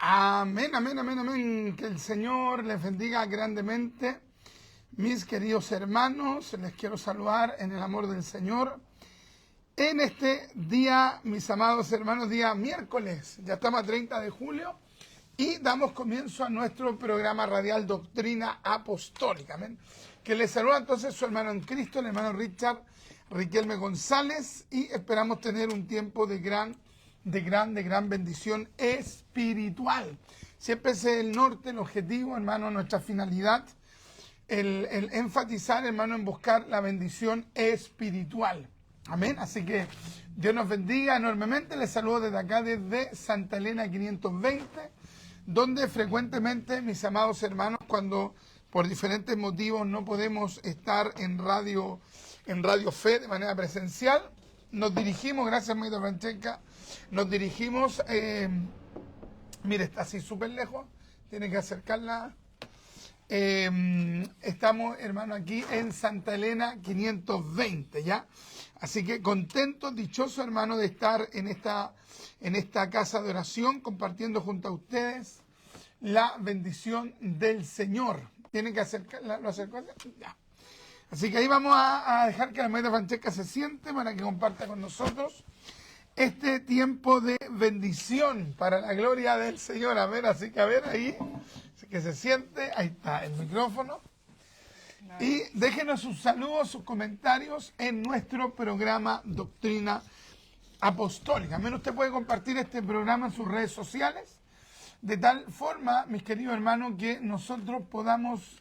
Amén, amén, amén, amén. Que el Señor les bendiga grandemente. Mis queridos hermanos, les quiero saludar en el amor del Señor. En este día, mis amados hermanos, día miércoles, ya estamos a 30 de julio y damos comienzo a nuestro programa radial Doctrina Apostólica. Amén. Que les saluda entonces su hermano en Cristo, el hermano Richard Riquelme González, y esperamos tener un tiempo de gran bendición espiritual. Siempre es el norte, el objetivo, hermano, nuestra finalidad, el enfatizar, hermano, en buscar la bendición espiritual. Amén. Así que Dios nos bendiga enormemente. Les saludo desde acá, desde Santa Elena 520, donde frecuentemente, mis amados hermanos, cuando por diferentes motivos no podemos estar en Radio Fe de manera presencial, nos dirigimos, gracias, Maida Francesca, nos dirigimos, mire, está así súper lejos, tiene que acercarla. Estamos, hermano, aquí en Santa Elena 520, ¿ya? Así que contento, dichoso, hermano, de estar en esta casa de oración, compartiendo junto a ustedes la bendición del Señor. Tienen que acercarla, ¿lo acercó? Ya. Así que ahí vamos a dejar que la Maida Francesca se siente para que comparta con nosotros este tiempo de bendición para la gloria del Señor. A ver, así que a ver ahí, que se siente, ahí está el micrófono. Y déjenos sus saludos, sus comentarios en nuestro programa Doctrina Apostólica. También usted puede compartir este programa en sus redes sociales, de tal forma, mis queridos hermanos, que nosotros podamos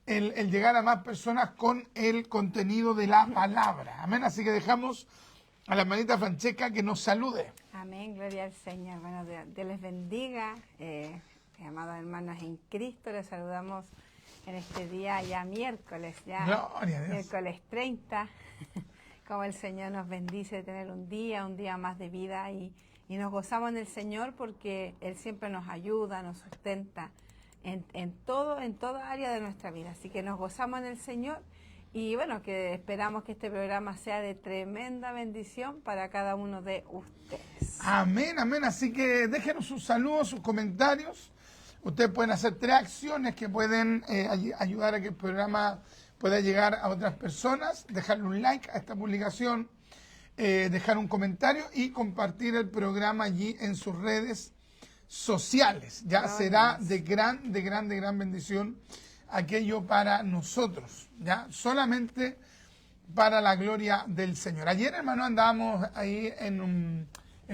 el llegar a más personas con el contenido de la palabra. Amén. Así que dejamos a la hermanita Francesca que nos salude. Amén, gloria al Señor. Bueno, Dios les bendiga. Amados hermanos en Cristo, les saludamos en este día ya miércoles, ya Gloria a Dios. Miércoles 30, como el Señor nos bendice de tener un día más de vida y nos gozamos en el Señor porque Él siempre nos ayuda, nos sustenta en toda área de nuestra vida. Así que nos gozamos en el Señor y bueno, que esperamos que este programa sea de tremenda bendición para cada uno de ustedes. Amén, amén. Así que déjenos sus saludos, sus comentarios. Ustedes pueden hacer 3 acciones que pueden ayudar a que el programa pueda llegar a otras personas. Dejarle un like a esta publicación, dejar un comentario y compartir el programa allí en sus redes sociales. Ya será de gran bendición aquello para nosotros, ya solamente para la gloria del Señor. Ayer, hermano, andábamos ahí en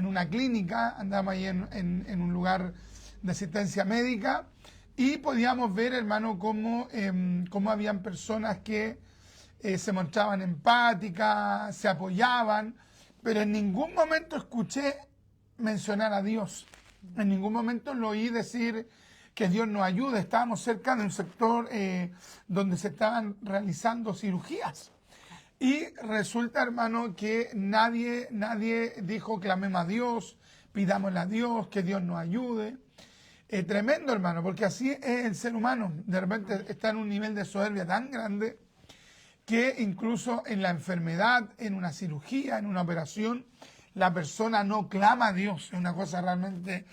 una clínica, andábamos ahí en un lugar de asistencia médica y podíamos ver, hermano, cómo habían personas que se mostraban empáticas, se apoyaban, pero en ningún momento escuché mencionar a Dios. En ningún momento lo oí decir que Dios nos ayude. Estábamos cerca de un sector donde se estaban realizando cirugías. Y resulta, hermano, que nadie dijo clamemos a Dios, pidámosle a Dios, que Dios nos ayude. Tremendo, hermano, porque así es el ser humano. De repente está en un nivel de soberbia tan grande que incluso en la enfermedad, en una cirugía, en una operación, la persona no clama a Dios. Es una cosa realmente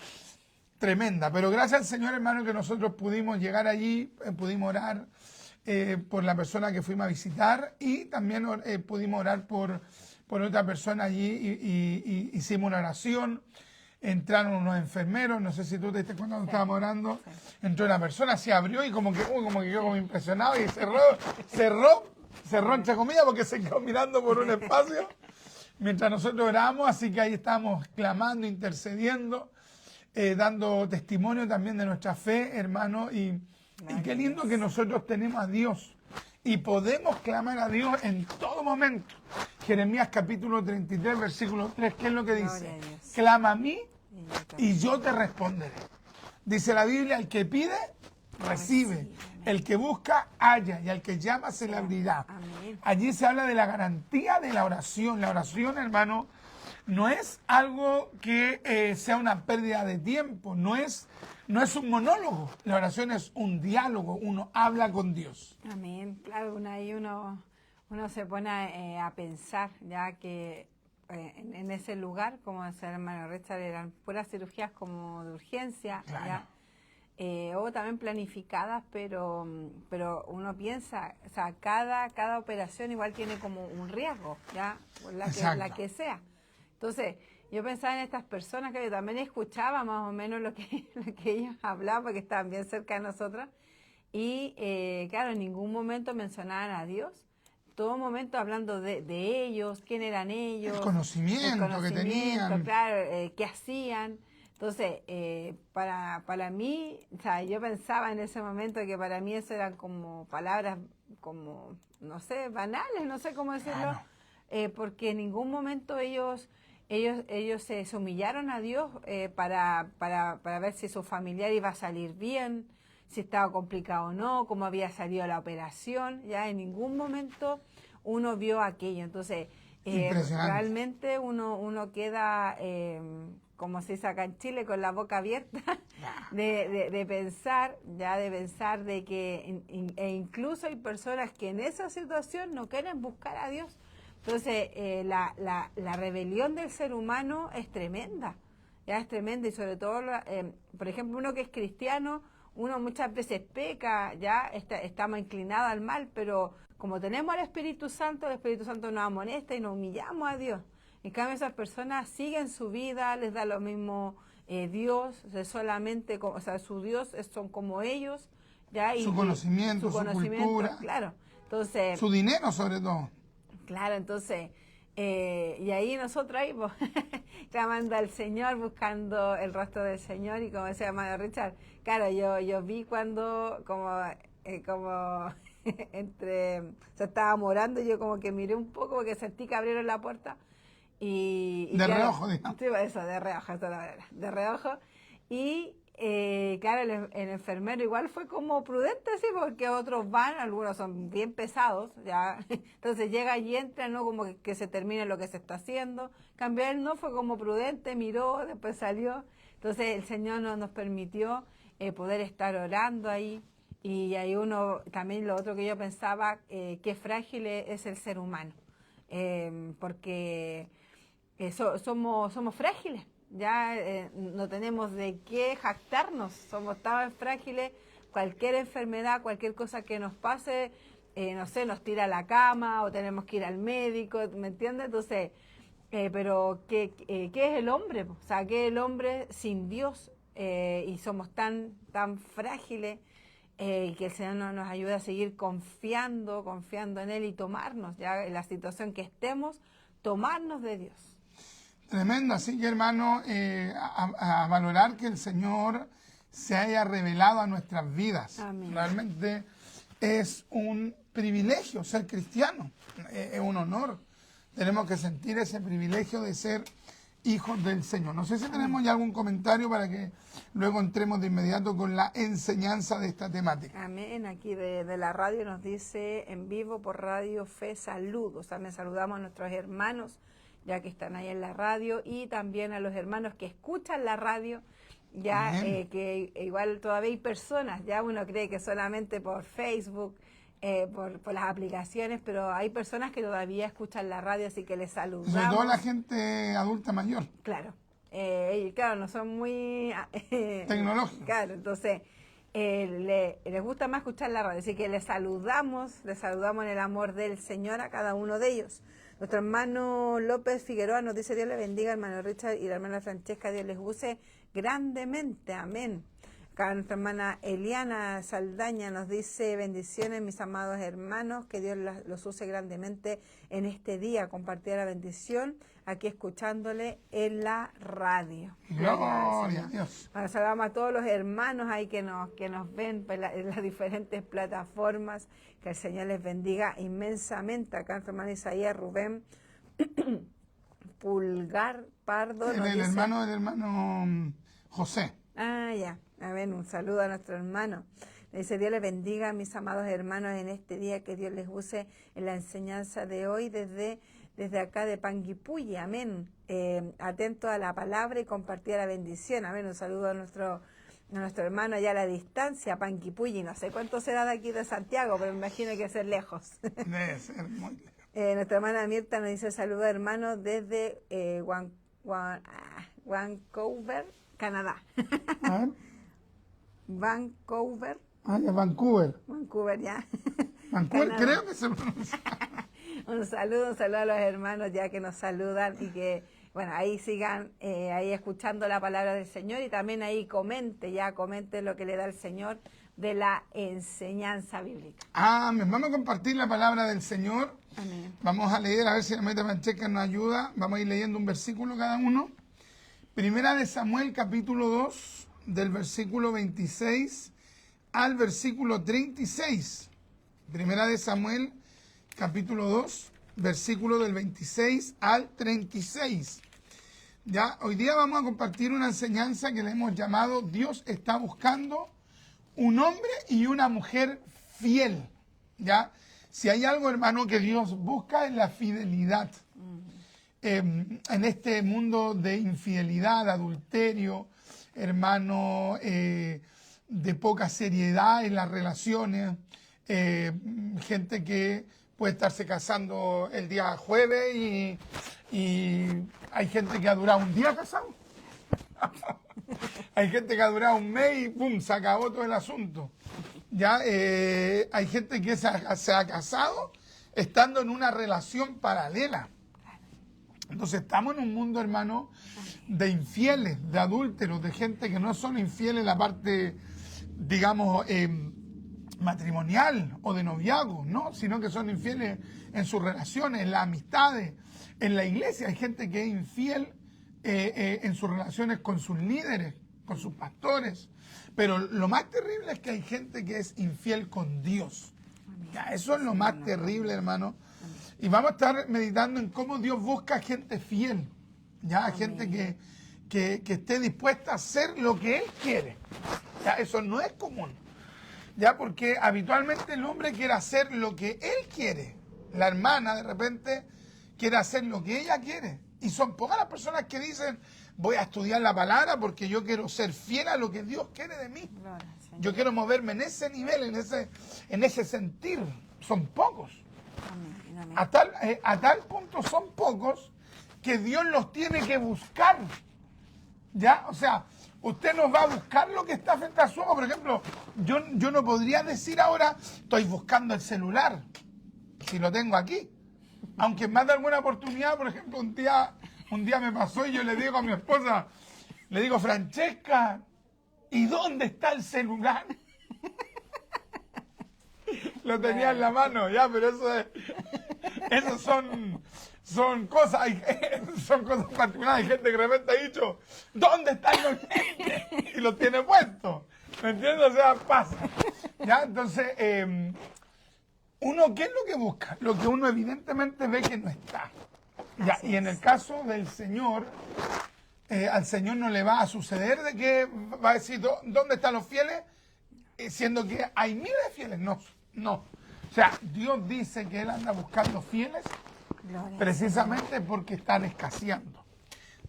tremenda. Pero gracias al Señor, hermano, que nosotros pudimos llegar allí, pudimos orar por la persona que fuimos a visitar y también pudimos orar por otra persona allí y hicimos una oración. Entraron unos enfermeros, no sé si tú te diste cuenta cuando estábamos orando, entró una persona, se abrió y como que quedó como impresionado y cerró entre comillas porque se quedó mirando por un espacio mientras nosotros oramos, así que ahí estamos clamando, intercediendo, dando testimonio también de nuestra fe, hermano, y qué lindo que nosotros tenemos a Dios y podemos clamar a Dios en todo momento. Jeremías capítulo 33, versículo 3, ¿qué es lo que dice? Clama a mí y yo te responderé. Dice la Biblia, el que pide, recibe. El que busca, halla. Y al que llama, se le abrirá. Allí se habla de la garantía de la oración. La oración, hermano, no es algo que sea una pérdida de tiempo. No es un monólogo. La oración es un diálogo. Uno habla con Dios. Amén. Claro, ahí uno se pone a pensar ya que en ese lugar, como decía el hermano Richard, eran puras cirugías como de urgencia, Claro. ¿ya? O también planificadas, pero uno piensa, o sea, cada operación igual tiene como un riesgo, ¿ya? Por la Exacto. que sea. Entonces, yo pensaba en estas personas que yo también escuchaba más o menos lo que ellos hablaban, porque estaban bien cerca de nosotros, y claro, en ningún momento mencionaban a Dios, todo momento hablando de ellos, quién eran ellos, El conocimiento que tenían. claro, qué hacían. Entonces, para mí, o sea, yo pensaba en ese momento que para mí eso eran como palabras como, no sé, banales, no sé cómo decirlo, Claro. porque en ningún momento ellos se humillaron a Dios para ver si su familiar iba a salir bien, si estaba complicado o no, cómo había salido la operación, ya en ningún momento uno vio aquello. Entonces, Impresionante. realmente uno queda, como se dice acá en Chile, con la boca abierta de pensar, de que incluso hay personas que en esa situación no quieren buscar a Dios. Entonces, la rebelión del ser humano es tremenda, ya es tremenda, y sobre todo, por ejemplo, uno que es cristiano, uno muchas veces peca, ya estamos inclinados al mal, pero como tenemos al Espíritu Santo, el Espíritu Santo nos amonesta y nos humillamos a Dios. En cambio, esas personas siguen su vida, les da lo mismo Dios, solamente, o sea, su Dios son como ellos, ya, Su conocimiento, su su cultura, claro. Entonces, su dinero sobre todo. claro, entonces, y ahí nosotros ahí, pues, llamando al Señor, buscando el rostro del Señor, y como decía hermano Richard, claro, yo vi cuando, como se estaba orando, yo como que miré un poco porque sentí que abrieron la puerta, y De claro, reojo, digamos. sí, eso, de reojo, eso es la verdad, de reojo, y claro, el enfermero igual fue como prudente, sí, porque otros van, algunos son bien pesados, ya, entonces llega y entra, ¿no? Como que se termine lo que se está haciendo. Cambio él no, fue como prudente, miró, después salió. Entonces el Señor nos permitió poder estar orando ahí, y ahí uno, también lo otro que yo pensaba, qué frágil es el ser humano, porque somos frágiles, ya no tenemos de qué jactarnos, somos tan frágiles, cualquier enfermedad, cualquier cosa que nos pase, no sé, nos tira a la cama o tenemos que ir al médico, ¿me entiendes? Entonces, pero ¿qué es el hombre? O sea, ¿qué es el hombre sin Dios? Y somos tan frágiles, y que el Señor nos ayude a seguir confiando en Él y tomarnos, ya en la situación que estemos, tomarnos de Dios. Tremendo, así que hermano, a valorar que el Señor se haya revelado a nuestras vidas. Amén. Realmente es un privilegio ser cristiano, es un honor. Tenemos que sentir ese privilegio de ser hijos del Señor. No sé si tenemos ya algún comentario para que luego entremos de inmediato con la enseñanza de esta temática. Amén. Aquí de la radio nos dice en vivo por Radio Fe, saludos. También saludamos a nuestros hermanos, ya que están ahí en la radio, y también a los hermanos que escuchan la radio, ya que igual todavía hay personas, ya uno cree que solamente por Facebook, por las aplicaciones, pero hay personas que todavía escuchan la radio, así que les saludamos. Sobre todo la gente adulta mayor. Claro, claro, no son muy Tecnológicos. Claro, entonces les gusta más escuchar la radio, así que les saludamos en el amor del Señor a cada uno de ellos. Nuestro hermano López Figueroa nos dice: Dios le bendiga, hermano Richard y la hermana Francesca, Dios les use grandemente, amén. Acá nuestra hermana Eliana Saldaña nos dice: bendiciones, mis amados hermanos, que Dios los use grandemente en este día. Compartir la bendición aquí escuchándole en la radio. Gloria a Dios. Bueno, saludamos a todos los hermanos ahí que nos ven en las diferentes plataformas. Que el Señor les bendiga inmensamente. Acá nuestro hermano Isaías Rubén Pulgar Pardo. El hermano José. Ah, ya. A ver, un saludo a nuestro hermano. Le dice: Dios les bendiga, mis amados hermanos, en este día, que Dios les use en la enseñanza de hoy desde acá de Panguipulli. Amén. Atento a la palabra y compartir la bendición. Amén. Un saludo a nuestro hermano allá a la distancia, Panguipulli. No sé cuánto será de aquí de Santiago, pero me imagino que es lejos. Debe ser muy lejos. Nuestra hermana Mirta nos dice saludos hermanos desde Vancouver, Canadá. A ver. Vancouver. Ya, Vancouver. Vancouver, ya. Vancouver, Canadá. creo que se pronuncia. Un saludo a los hermanos ya que nos saludan y que, bueno, ahí sigan ahí escuchando la palabra del Señor y también ahí comente lo que le da el Señor de la enseñanza bíblica. Amén. Vamos a compartir la palabra del Señor. Amén. Vamos a leer, a ver si la hermanita Francesca nos ayuda. Vamos a ir leyendo un versículo cada uno. Primera de Samuel, capítulo 2, del versículo 26 al versículo 36. Primera de Samuel, capítulo 2, versículo del 26 al 36. Ya, hoy día vamos a compartir una enseñanza que le hemos llamado Dios está buscando un hombre y una mujer fiel. Ya, si hay algo, hermano, que Dios busca es la fidelidad. En este mundo de infidelidad, adulterio, hermano, de poca seriedad en las relaciones, gente que puede estarse casando el día jueves y hay gente que ha durado un día casado. Hay gente que ha durado un mes y ¡pum! Se acabó todo el asunto. Ya hay gente que se ha casado estando en una relación paralela. Entonces estamos en un mundo, hermano, de infieles, de adúlteros, de gente que no son infieles en la parte, digamos, matrimonial o de noviazgo, ¿no? Sino que son infieles en sus relaciones, en las amistades, en la iglesia. Hay gente que es infiel en sus relaciones con sus líderes, con sus pastores. Pero lo más terrible es que hay gente que es infiel con Dios. Ya, eso es lo más terrible, hermano. Y vamos a estar meditando en cómo Dios busca gente fiel, ya, gente que esté dispuesta a hacer lo que Él quiere. Ya, eso no es común, ya, porque habitualmente el hombre quiere hacer lo que él quiere. La hermana de repente quiere hacer lo que ella quiere. Y son pocas las personas que dicen, voy a estudiar la palabra porque yo quiero ser fiel a lo que Dios quiere de mí. Yo quiero moverme en ese nivel, en ese sentir. Son pocos. Amén, amén. A tal punto son pocos que Dios los tiene que buscar. ¿Ya? O sea, usted no va a buscar lo que está frente a su ojo. Por ejemplo, yo no podría decir ahora, estoy buscando el celular, si lo tengo aquí. Aunque en más de alguna oportunidad, por ejemplo, un día me pasó y yo le digo a mi esposa, le digo, Francesca, ¿y dónde está el celular? Lo tenía en la mano, ya, pero eso son cosas, son cosas particulares. Hay gente que de repente ha dicho, ¿dónde están los lentes? Y los tiene puestos. ¿Me entiendes? O sea, pasa. ¿Ya? Entonces, uno, ¿qué es lo que busca? Lo que uno evidentemente ve que no está. ¿Ya? Y en el caso del Señor, al Señor no le va a suceder de que va a decir, ¿dónde están los fieles? Siendo que hay miles de fieles. No. O sea, Dios dice que Él anda buscando fieles precisamente porque están escaseando.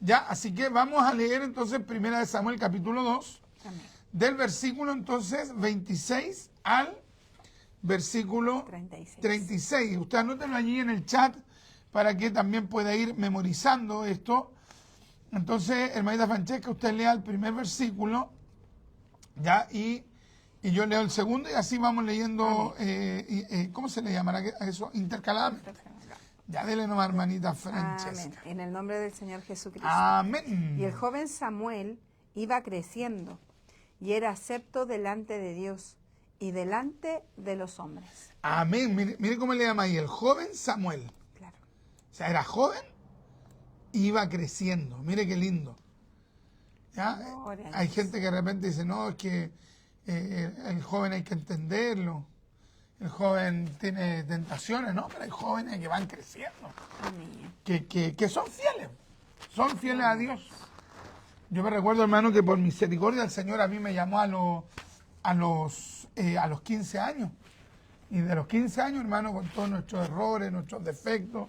Ya, así que vamos a leer entonces 1 Samuel capítulo 2, amén, del versículo entonces 26 al versículo 36. Usted anótelo allí en el chat para que también pueda ir memorizando esto. Entonces, hermanita Francesca, usted lea el primer versículo, ya, y yo leo el segundo y así vamos leyendo, ¿cómo se le llamará eso? Intercaladamente. Ya, dele nomás, hermanita Francesca. Amén. En el nombre del Señor Jesucristo. Amén. Y el joven Samuel iba creciendo y era acepto delante de Dios y delante de los hombres. Amén. Mire cómo le llama ahí, el joven Samuel. Claro. O sea, era joven y iba creciendo. Mire qué lindo. ¿Ya? Hay gente que de repente dice, no, es que el joven hay que entenderlo. El joven tiene tentaciones, ¿no? Pero hay jóvenes que van creciendo. Amén. Que son fieles a Dios. Yo me recuerdo, hermano, que por misericordia el Señor a mí me llamó a los 15 años. Y de los 15 años, hermano, con todos nuestros errores, nuestros defectos,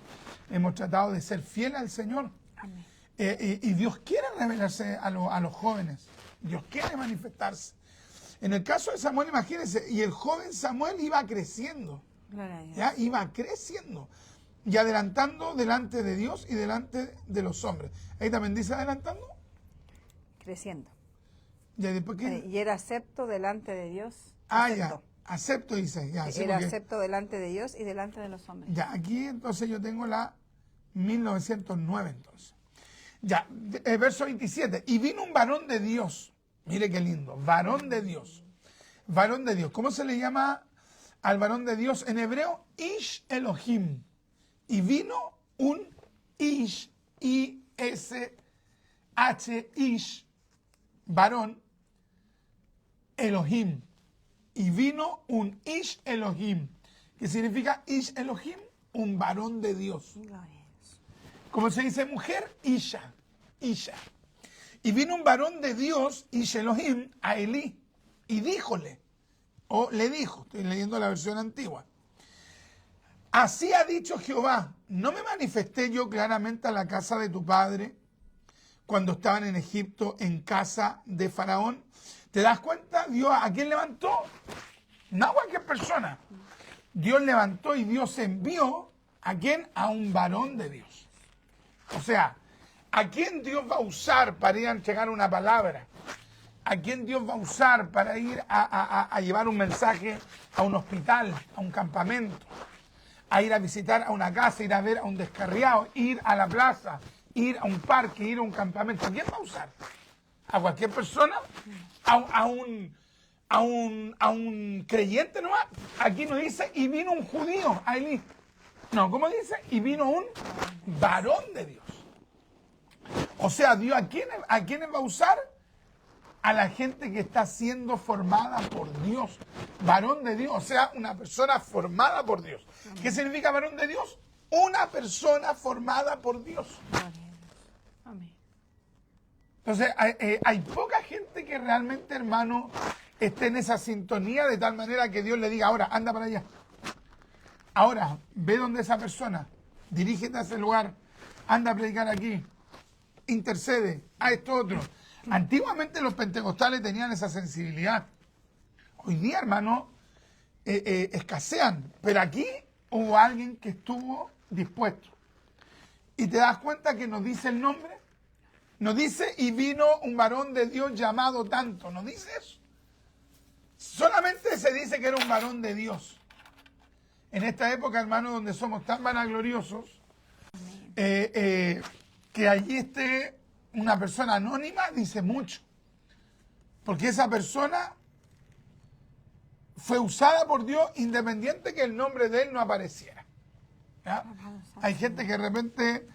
hemos tratado de ser fieles al Señor. Amén. Y Dios quiere revelarse a los jóvenes. Dios quiere manifestarse. En el caso de Samuel, imagínense, y el joven Samuel iba creciendo. ¿Ya? Iba creciendo. y adelantando delante de Dios y delante de los hombres. Ahí también dice adelantando. Creciendo. Ya después que... Y era acepto delante de Dios. Ah, Acepto. ya. Acepto, dice. Ya, sí, Era porque- acepto delante de Dios y delante de los hombres. Ya, aquí entonces yo tengo la 1909 entonces. Ya, verso 27. Y vino un varón de Dios. Mire qué lindo. Varón de Dios. Varón de Dios. ¿Cómo se le llama al varón de Dios en hebreo? Ish Elohim. Y vino un Ish, I-S-H, Ish, varón, Elohim. Y vino un Ish Elohim. ¿Qué significa Ish Elohim? Un varón de Dios. Gloria a Dios. Como se dice mujer, Isha. Isha. Y vino un varón de Dios, Ish Elohim, a Elí. Y díjole, o le dijo, estoy leyendo la versión antigua. Así ha dicho Jehová, ¿no me manifesté yo claramente a la casa de tu padre cuando estaban en Egipto en casa de Faraón? ¿Te das cuenta? Dios, ¿a quién levantó? No a cualquier persona. Dios levantó y Dios envió, ¿a quién? A un varón de Dios. O sea, ¿a quién Dios va a usar para ir a entregar una palabra? ¿A quién Dios va a usar para ir a llevar un mensaje a un hospital, a un campamento? A ir a visitar a una casa, ir a ver a un descarriado, ir a la plaza, ir a un parque, ir a un campamento. ¿A quién va a usar? ¿A cualquier persona? ¿A un creyente nomás? Aquí no dice, y vino un judío a Elí. No, ¿cómo dice? Y vino un varón de Dios. O sea, Dios, ¿a quiénes va a usar? A la gente que está siendo formada por Dios. Varón de Dios, o sea, una persona formada por Dios. ¿Qué significa varón de Dios? Una persona formada por Dios. Gloria a Dios. Amén. Entonces, hay poca gente que realmente, hermano, esté en esa sintonía de tal manera que Dios le diga, ahora, anda para allá. Ahora, ve donde esa persona, dirígete a ese lugar, anda a predicar aquí, intercede a esto otro. Antiguamente los pentecostales tenían esa sensibilidad. Hoy día, hermano, escasean. Pero aquí hubo alguien que estuvo dispuesto. Y te das cuenta que nos dice el nombre. Nos dice, y vino un varón de Dios llamado tanto. ¿No dice eso? Solamente se dice que era un varón de Dios. En esta época, hermano, donde somos tan vanagloriosos, que allí esté una persona anónima dice mucho. Porque esa persona fue usada por Dios independiente que el nombre de él no apareciera. ¿Ya? Hay gente que de repente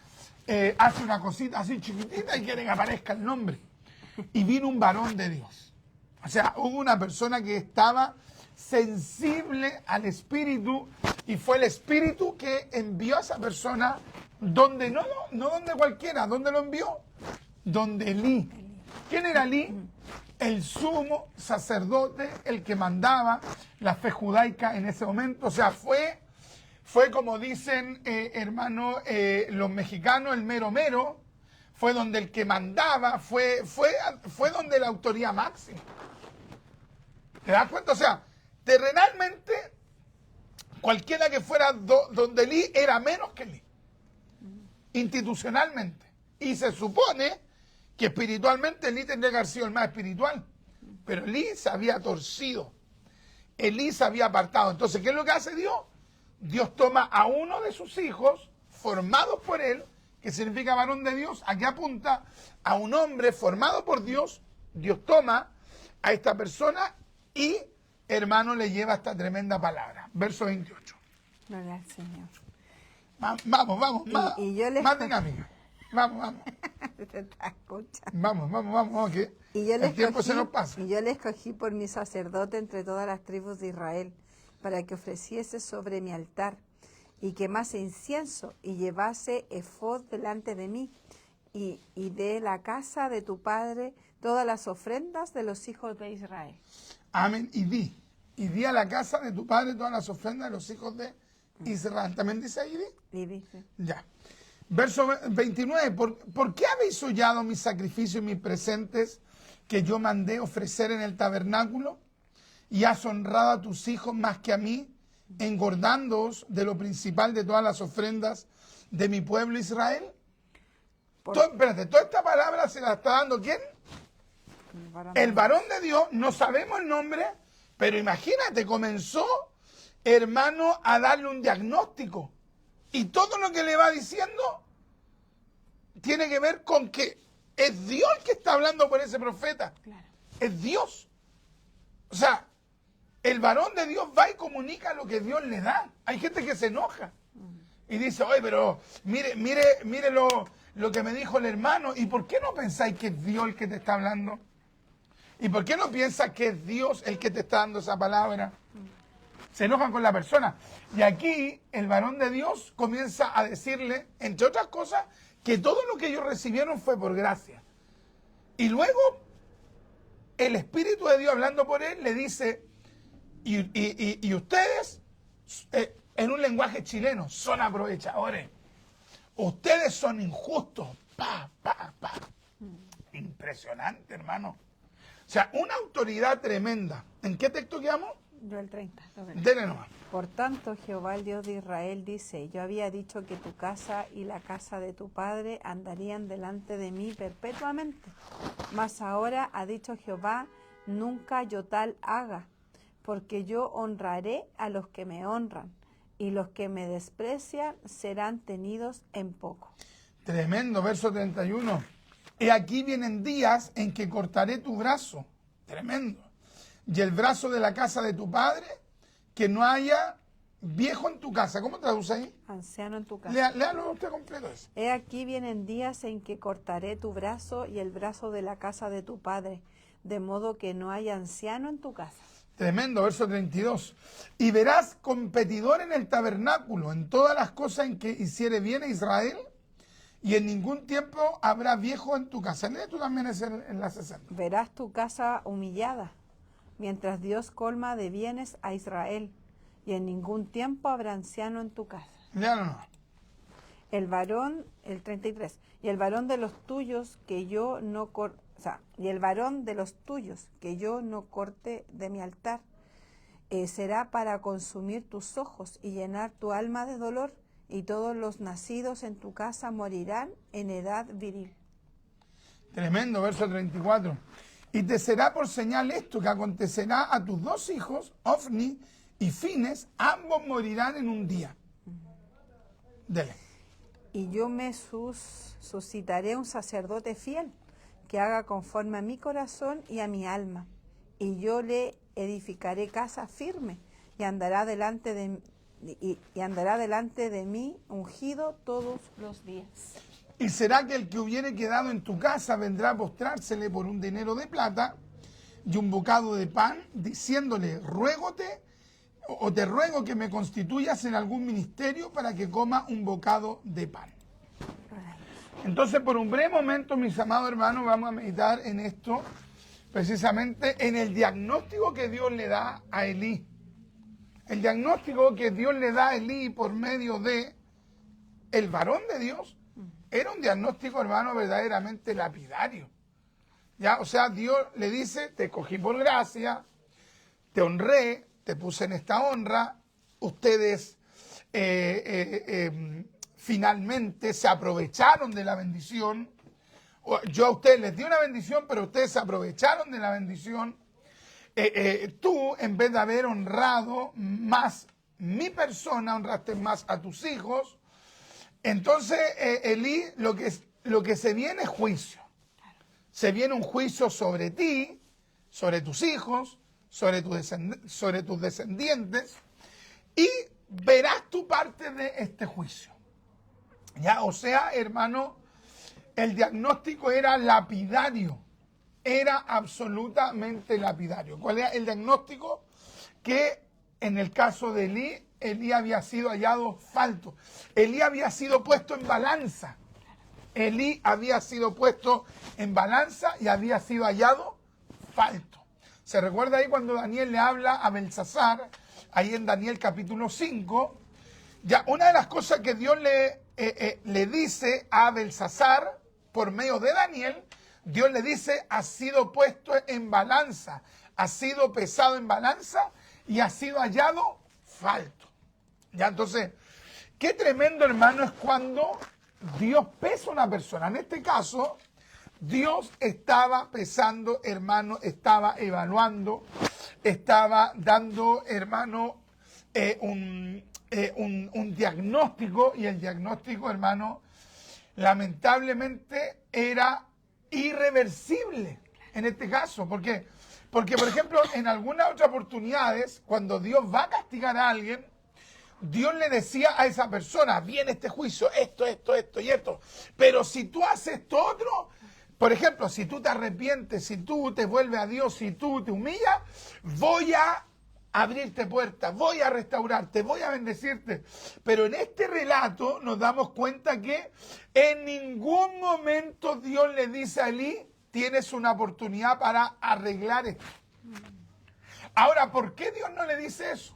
hace una cosita así chiquitita y quiere que aparezca el nombre. Y vino un varón de Dios. O sea, hubo una persona que estaba sensible al Espíritu y fue el Espíritu que envió a esa persona donde no donde cualquiera, ¿dónde lo envió? Donde Elí. ¿Quién era Elí? El sumo sacerdote, el que mandaba la fe judaica en ese momento. O sea, fue como dicen, hermano, los mexicanos, el mero mero, fue donde el que mandaba, fue donde la autoridad máxima. ¿Te das cuenta? O sea, terrenalmente, cualquiera que fuera donde Elí era menos que Elí. Institucionalmente. Y se supone que espiritualmente Elí tendría que haber sido el más espiritual. Pero Elí se había torcido. Elí se había apartado. Entonces, ¿qué es lo que hace Dios? Dios toma a uno de sus hijos, formados por él, que significa varón de Dios. Aquí apunta a un hombre formado por Dios. Dios toma a esta persona y, hermano, le lleva esta tremenda palabra. Verso 28. Gloria al Señor. Vamos, Y yo les más dinámica. Vamos. Te está escuchando. Vamos, que Y yo el tiempo se nos pasa. Y yo le escogí por mi sacerdote entre todas las tribus de Israel, para que ofreciese sobre mi altar, y quemase incienso, y llevase efod delante de mí, y de la casa de tu padre todas las ofrendas de los hijos de Israel. Amén. Y di a la casa de tu padre todas las ofrendas de los hijos de Israel. ¿También dice ahí? Y dice, Ya. Verso 29. ¿Por qué habéis hollado mis sacrificios y mis presentes que yo mandé ofrecer en el tabernáculo? Y has honrado a tus hijos más que a mí, engordándoos de lo principal de todas las ofrendas de mi pueblo Israel? Por- Espérate, toda esta palabra se la está dando ¿quién? El varón de Dios, no sabemos el nombre, pero imagínate, comenzó, hermano, a darle un diagnóstico. Y todo lo que le va diciendo tiene que ver con que es Dios el que está hablando por ese profeta. Claro. Es Dios. O sea, el varón de Dios va y comunica lo que Dios le da. Hay gente que se enoja y dice, oye, pero mire lo que me dijo el hermano. ¿Y por qué no pensáis que es Dios el que te está hablando? ¿Y por qué no piensas que es Dios el que te está dando esa palabra? Se enojan con la persona. Y aquí el varón de Dios comienza a decirle, entre otras cosas, que todo lo que ellos recibieron fue por gracia. Y luego el Espíritu de Dios hablando por él le dice, y ustedes, en un lenguaje chileno, son aprovechadores. Ustedes son injustos. Pa. Impresionante, hermano. O sea, una autoridad tremenda. ¿En qué texto quedamos? Yo el 30. Dele nomás. Por tanto, Jehová, el Dios de Israel, dice, yo había dicho que tu casa y la casa de tu padre andarían delante de mí perpetuamente. Mas ahora ha dicho Jehová, nunca yo tal haga, porque yo honraré a los que me honran, y los que me desprecian serán tenidos en poco. Tremendo, verso 31. He aquí vienen días en que cortaré tu brazo. Tremendo. Y el brazo de la casa de tu padre, que no haya viejo en tu casa. ¿Cómo traduce ahí? Anciano en tu casa. Léalo usted completo eso. He aquí vienen días en que cortaré tu brazo y el brazo de la casa de tu padre, de modo que no haya anciano en tu casa. Tremendo, verso 32. Y verás competidor en el tabernáculo, en todas las cosas en que hiciere bien a Israel, y en ningún tiempo habrá viejo en tu casa. Lee tú también ese en la 60. Verás tu casa humillada, mientras Dios colma de bienes a Israel, y en ningún tiempo habrá anciano en tu casa. Léalo no. El varón, el 33, y el varón de los tuyos que yo no y el varón de los tuyos que yo no corte de mi altar, será para consumir tus ojos y llenar tu alma de dolor, y todos los nacidos en tu casa morirán en edad viril. Tremendo, verso 34. Y te será por señal esto, que acontecerá a tus dos hijos, Ofni y Fines, ambos morirán en un día. Dele. Y yo me suscitaré un sacerdote fiel, que haga conforme a mi corazón y a mi alma. Y yo le edificaré casa firme, y andará delante de mí ungido todos los días. Y será que el que hubiere quedado en tu casa vendrá a postrársele por un dinero de plata y un bocado de pan, diciéndole, ruégote o te ruego que me constituyas en algún ministerio para que coma un bocado de pan. Entonces, por un breve momento, mis amados hermanos, vamos a meditar en esto, precisamente en el diagnóstico que Dios le da a Elí. El diagnóstico que Dios le da a Elí por medio de el varón de Dios era un diagnóstico, hermano, verdaderamente lapidario. ¿Ya? O sea, Dios le dice, te cogí por gracia, te honré, te puse en esta honra, ustedes finalmente se aprovecharon de la bendición. Yo a ustedes les di una bendición, pero ustedes se aprovecharon de la bendición. Tú, en vez de haber honrado más mi persona, honraste más a tus hijos. Entonces, Elí, lo que se viene es juicio. Se viene un juicio sobre ti, sobre tus hijos, sobre tus descendientes, y verás tu parte de este juicio. ¿Ya? O sea, hermano, el diagnóstico era lapidario. Era absolutamente lapidario. ¿Cuál era el diagnóstico? Que en el caso de Elí, Elí había sido hallado falto. Elí había sido puesto en balanza. Elí había sido puesto en balanza y había sido hallado falto. ¿Se recuerda ahí cuando Daniel le habla a Belsasar? Ahí en Daniel capítulo 5. Ya, una de las cosas que Dios le dice a Belsasar por medio de Daniel, Dios le dice, ha sido puesto en balanza, ha sido pesado en balanza y ha sido hallado falto. Ya, entonces, qué tremendo, hermano, es cuando Dios pesa a una persona. En este caso, Dios estaba pesando, hermano, estaba evaluando, estaba dando, hermano, un diagnóstico, y el diagnóstico, hermano, lamentablemente era irreversible en este caso. ¿Por qué? Porque, por ejemplo, en algunas otras oportunidades, cuando Dios va a castigar a alguien, Dios le decía a esa persona, viene este juicio, esto y esto, pero si tú haces esto otro, por ejemplo, si tú te arrepientes, si tú te vuelves a Dios, si tú te humillas, voy a abrirte puertas, voy a restaurarte, voy a bendecirte. Pero en este relato nos damos cuenta que en ningún momento Dios le dice a Elí, tienes una oportunidad para arreglar esto. Ahora, ¿por qué Dios no le dice eso?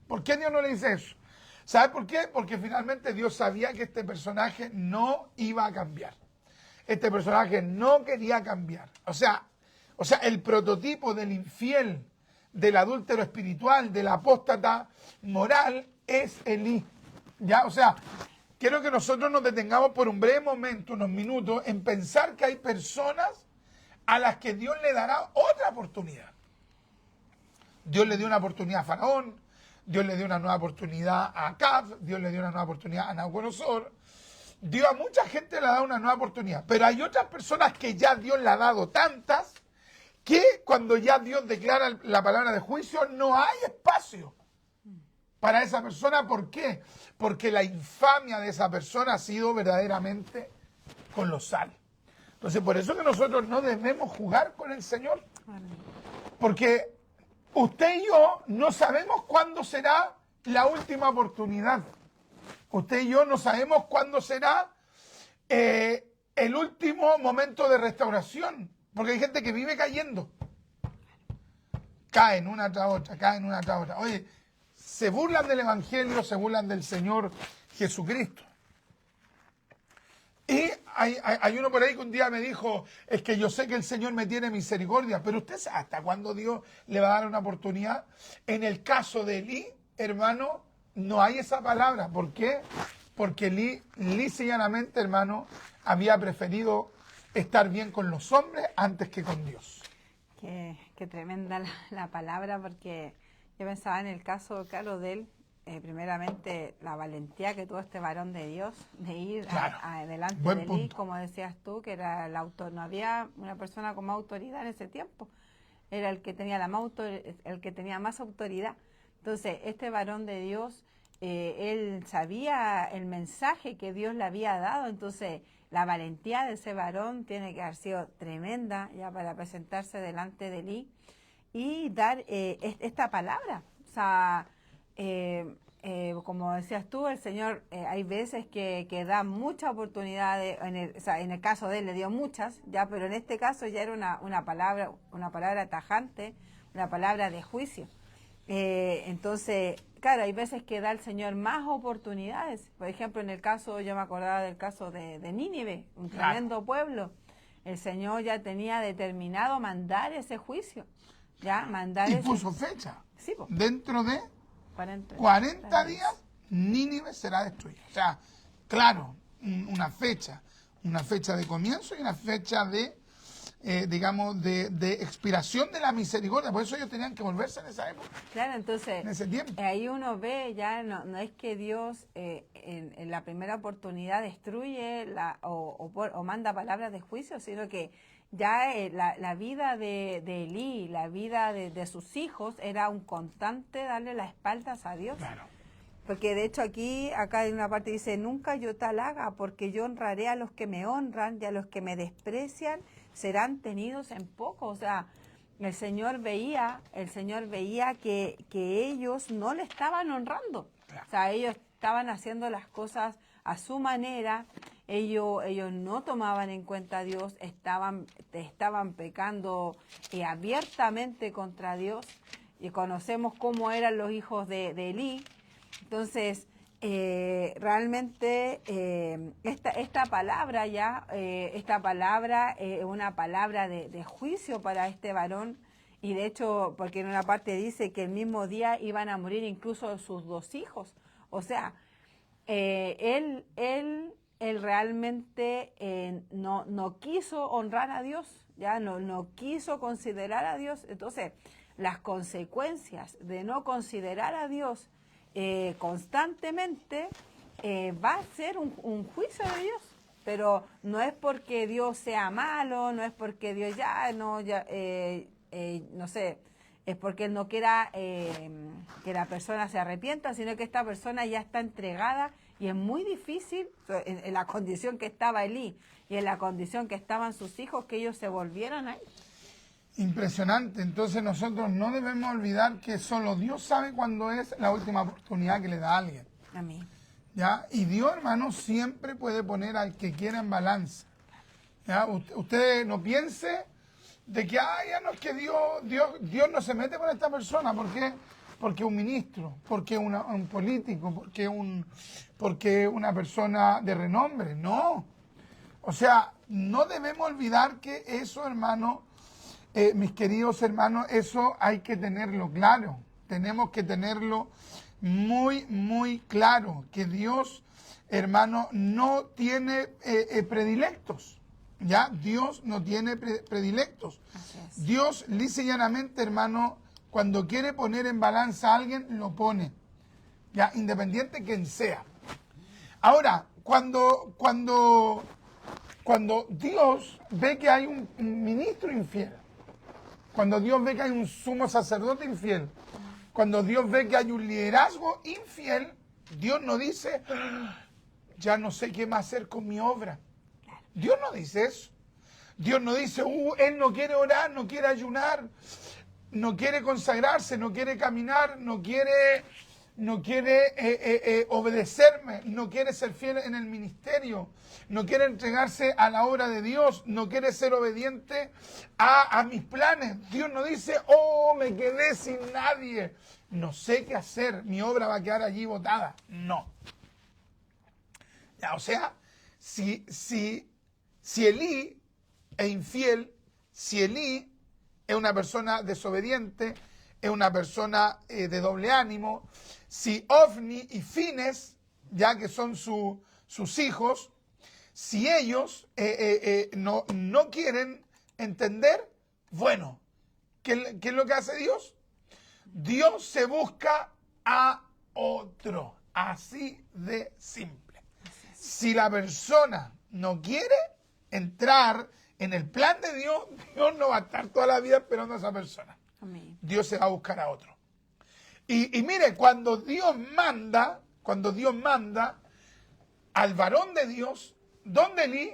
¿Por qué Dios no le dice eso? ¿Sabe por qué? Porque finalmente Dios sabía que este personaje no iba a cambiar. Este personaje no quería cambiar. O sea, el prototipo del infiel, del adúltero espiritual, del apóstata moral, es Elí. ¿Ya? O sea, quiero que nosotros nos detengamos por un breve momento, unos minutos, en pensar que hay personas a las que Dios le dará otra oportunidad. Dios le dio una oportunidad a Faraón, Dios le dio una nueva oportunidad a Acab, Dios le dio una nueva oportunidad a Nabucodonosor. Dios a mucha gente le ha dado una nueva oportunidad, pero hay otras personas que ya Dios le ha dado tantas que cuando ya Dios declara la palabra de juicio no hay espacio para esa persona. ¿Por qué? Porque la infamia de esa persona ha sido verdaderamente colosal. Entonces, por eso que nosotros no debemos jugar con el Señor, porque usted y yo no sabemos cuándo será la última oportunidad. Usted y yo no sabemos cuándo será el último momento de restauración. Porque hay gente que vive cayendo. Caen una tras otra, caen una tras otra. Oye, se burlan del Evangelio, se burlan del Señor Jesucristo. Y hay uno por ahí que un día me dijo, es que yo sé que el Señor me tiene misericordia, pero usted sabe hasta cuándo Dios le va a dar una oportunidad. En el caso de Elí, hermano, no hay esa palabra. ¿Por qué? Porque Elí, lisa y llanamente, hermano, había preferido estar bien con los hombres antes que con Dios. Qué tremenda la palabra, porque yo pensaba en el caso, claro, de él, primeramente la valentía que tuvo este varón de Dios de ir delante de Elí, como decías tú, que era el autor, no había una persona con más autoridad en ese tiempo, era el que tenía el que tenía más autoridad. Entonces, este varón de Dios, él sabía el mensaje que Dios le había dado, entonces la valentía de ese varón tiene que haber sido tremenda ya para presentarse delante de Elí y dar esta palabra. O sea, como decías tú, el Señor hay veces que da muchas oportunidades, en el caso de él le dio muchas, ya, pero en este caso ya era una palabra tajante, una palabra de juicio. Entonces, claro, hay veces que da el Señor más oportunidades. Por ejemplo, en el caso, yo me acordaba del caso de Nínive, un tremendo pueblo. El Señor ya tenía determinado mandar ese juicio. Ya, mandar y puso fecha. Sí, pues. Dentro de 40 días, Nínive será destruida. O sea, claro, una fecha de comienzo y una fecha de digamos, de expiración de la misericordia. Por eso ellos tenían que volverse en esa época. Claro, entonces, en ese tiempo. Ahí uno ve, ya no es que Dios en la primera oportunidad destruye o manda palabras de juicio, sino que ya la vida de Elí, la vida de sus hijos, era un constante darle las espaldas a Dios. Claro. Porque de hecho acá en una parte dice, nunca yo tal haga, porque yo honraré a los que me honran y a los que me desprecian serán tenidos en poco. O sea, el Señor veía que ellos no le estaban honrando. Claro. O sea, ellos estaban haciendo las cosas a su manera, ellos no tomaban en cuenta a Dios, estaban pecando abiertamente contra Dios, y conocemos cómo eran los hijos de Elí. Entonces, realmente esta palabra es una palabra de juicio para este varón, Y de hecho, porque en una parte dice que el mismo día iban a morir incluso sus 2 hijos. O sea, él realmente no quiso honrar a Dios, ya no quiso considerar a Dios. Entonces, las consecuencias de no considerar a Dios constantemente va a ser un juicio de Dios. Pero no es porque Dios sea malo, no es porque Dios no sé, es porque Él no quiera que la persona se arrepienta, sino que esta persona ya está entregada y es muy difícil, en la condición que estaba Elí y en la condición que estaban sus hijos, que ellos se volvieran a él. Impresionante. Entonces nosotros no debemos olvidar que solo Dios sabe cuándo es la última oportunidad que le da a alguien. Amén. ¿Ya? Y Dios, hermano, siempre puede poner al que quiera en balanza. ¿Ya? Usted no piense de que, ya no es que Dios no se mete con esta persona. ¿Por qué? Porque un ministro, porque un político, porque una persona de renombre. No. O sea, no debemos olvidar que eso, hermano, mis queridos hermanos, eso hay que tenerlo claro. Tenemos que tenerlo muy, muy claro, que Dios, hermano, no tiene predilectos, ¿ya? Dios no tiene predilectos. Dios, lisa y llanamente, hermano, cuando quiere poner en balanza a alguien, lo pone, ¿ya? Independiente quien sea. Ahora, cuando Dios ve que hay un ministro infiel, cuando Dios ve que hay un sumo sacerdote infiel, cuando Dios ve que hay un liderazgo infiel, Dios no dice, ya no sé qué más hacer con mi obra. Dios no dice eso. Dios no dice, Él no quiere orar, no quiere ayunar, no quiere consagrarse, no quiere caminar, no quiere obedecerme, no quiere ser fiel en el ministerio, no quiere entregarse a la obra de Dios, no quiere ser obediente a mis planes. Dios no dice, me quedé sin nadie, no sé qué hacer, mi obra va a quedar allí botada. No. Ya, o sea, si Elí es infiel, si Elí es una persona desobediente, es una persona de doble ánimo, si Ofni y Fines, ya que son sus hijos, si ellos no quieren entender, bueno, ¿qué es lo que hace Dios? Dios se busca a otro, así de simple. Si la persona no quiere entrar en el plan de Dios, Dios no va a estar toda la vida esperando a esa persona. Amén. Dios se va a buscar a otro. Y mire, cuando Dios manda al varón de Dios, donde Elí,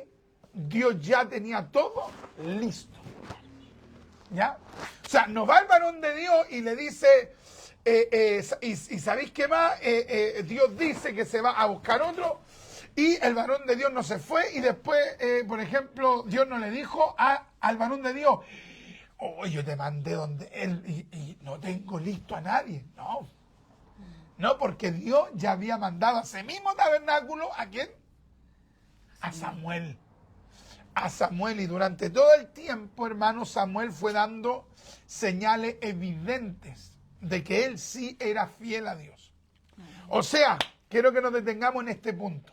Dios ya tenía todo listo. ¿Ya? O sea, nos va el varón de Dios y le dice, y ¿sabéis qué más? Dios dice que se va a buscar otro, y el varón de Dios no se fue, y después, por ejemplo, Dios no le dijo al varón de Dios, yo te mandé donde él y no tengo listo a nadie. No, porque Dios ya había mandado a ese mismo tabernáculo, ¿a quién? A Samuel. A Samuel, y durante todo el tiempo, hermano, Samuel fue dando señales evidentes de que él sí era fiel a Dios. O sea, quiero que nos detengamos en este punto.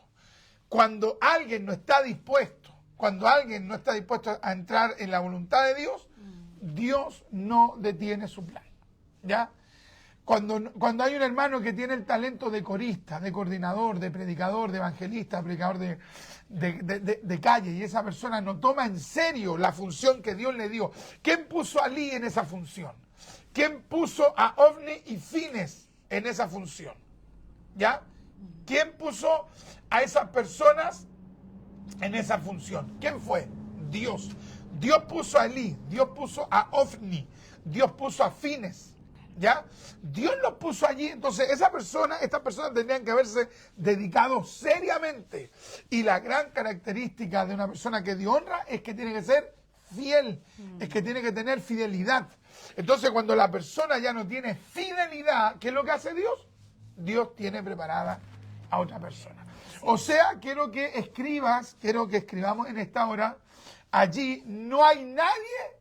Cuando alguien no está dispuesto a entrar en la voluntad de Dios, Dios no detiene su plan, ¿ya? Cuando hay un hermano que tiene el talento de corista, de coordinador, de predicador, de evangelista, predicador de calle, y esa persona no toma en serio la función que Dios le dio, ¿quién puso a Elí en esa función? ¿Quién puso a Ofni y Fines en esa función? ¿Ya? ¿Quién puso a esas personas en esa función? ¿Quién fue? Dios. Dios puso a Elí, Dios puso a Ofni, Dios puso a Fines, ¿ya? Dios los puso allí. Entonces estas personas tendrían que haberse dedicado seriamente. Y la gran característica de una persona que Dios honra es que tiene que ser fiel, es que tiene que tener fidelidad. Entonces cuando la persona ya no tiene fidelidad, ¿qué es lo que hace Dios? Dios tiene preparada a otra persona. O sea, quiero que escribamos en esta hora, allí no hay nadie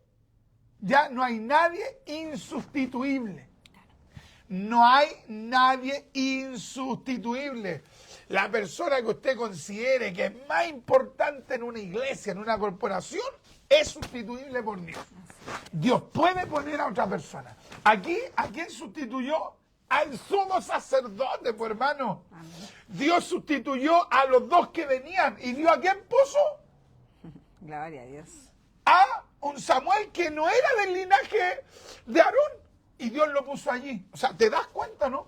Ya no hay nadie insustituible. No hay nadie insustituible. La persona que usted considere que es más importante en una iglesia, en una corporación, es sustituible por Dios. Dios puede poner a otra persona. Aquí, ¿a quién sustituyó? Al sumo sacerdote, pues hermano. Dios sustituyó a los dos que venían. ¿Y Dios a quién puso? Gloria a Dios. A un Samuel que no era del linaje de Aarón. Y Dios lo puso allí. O sea, ¿te das cuenta, no?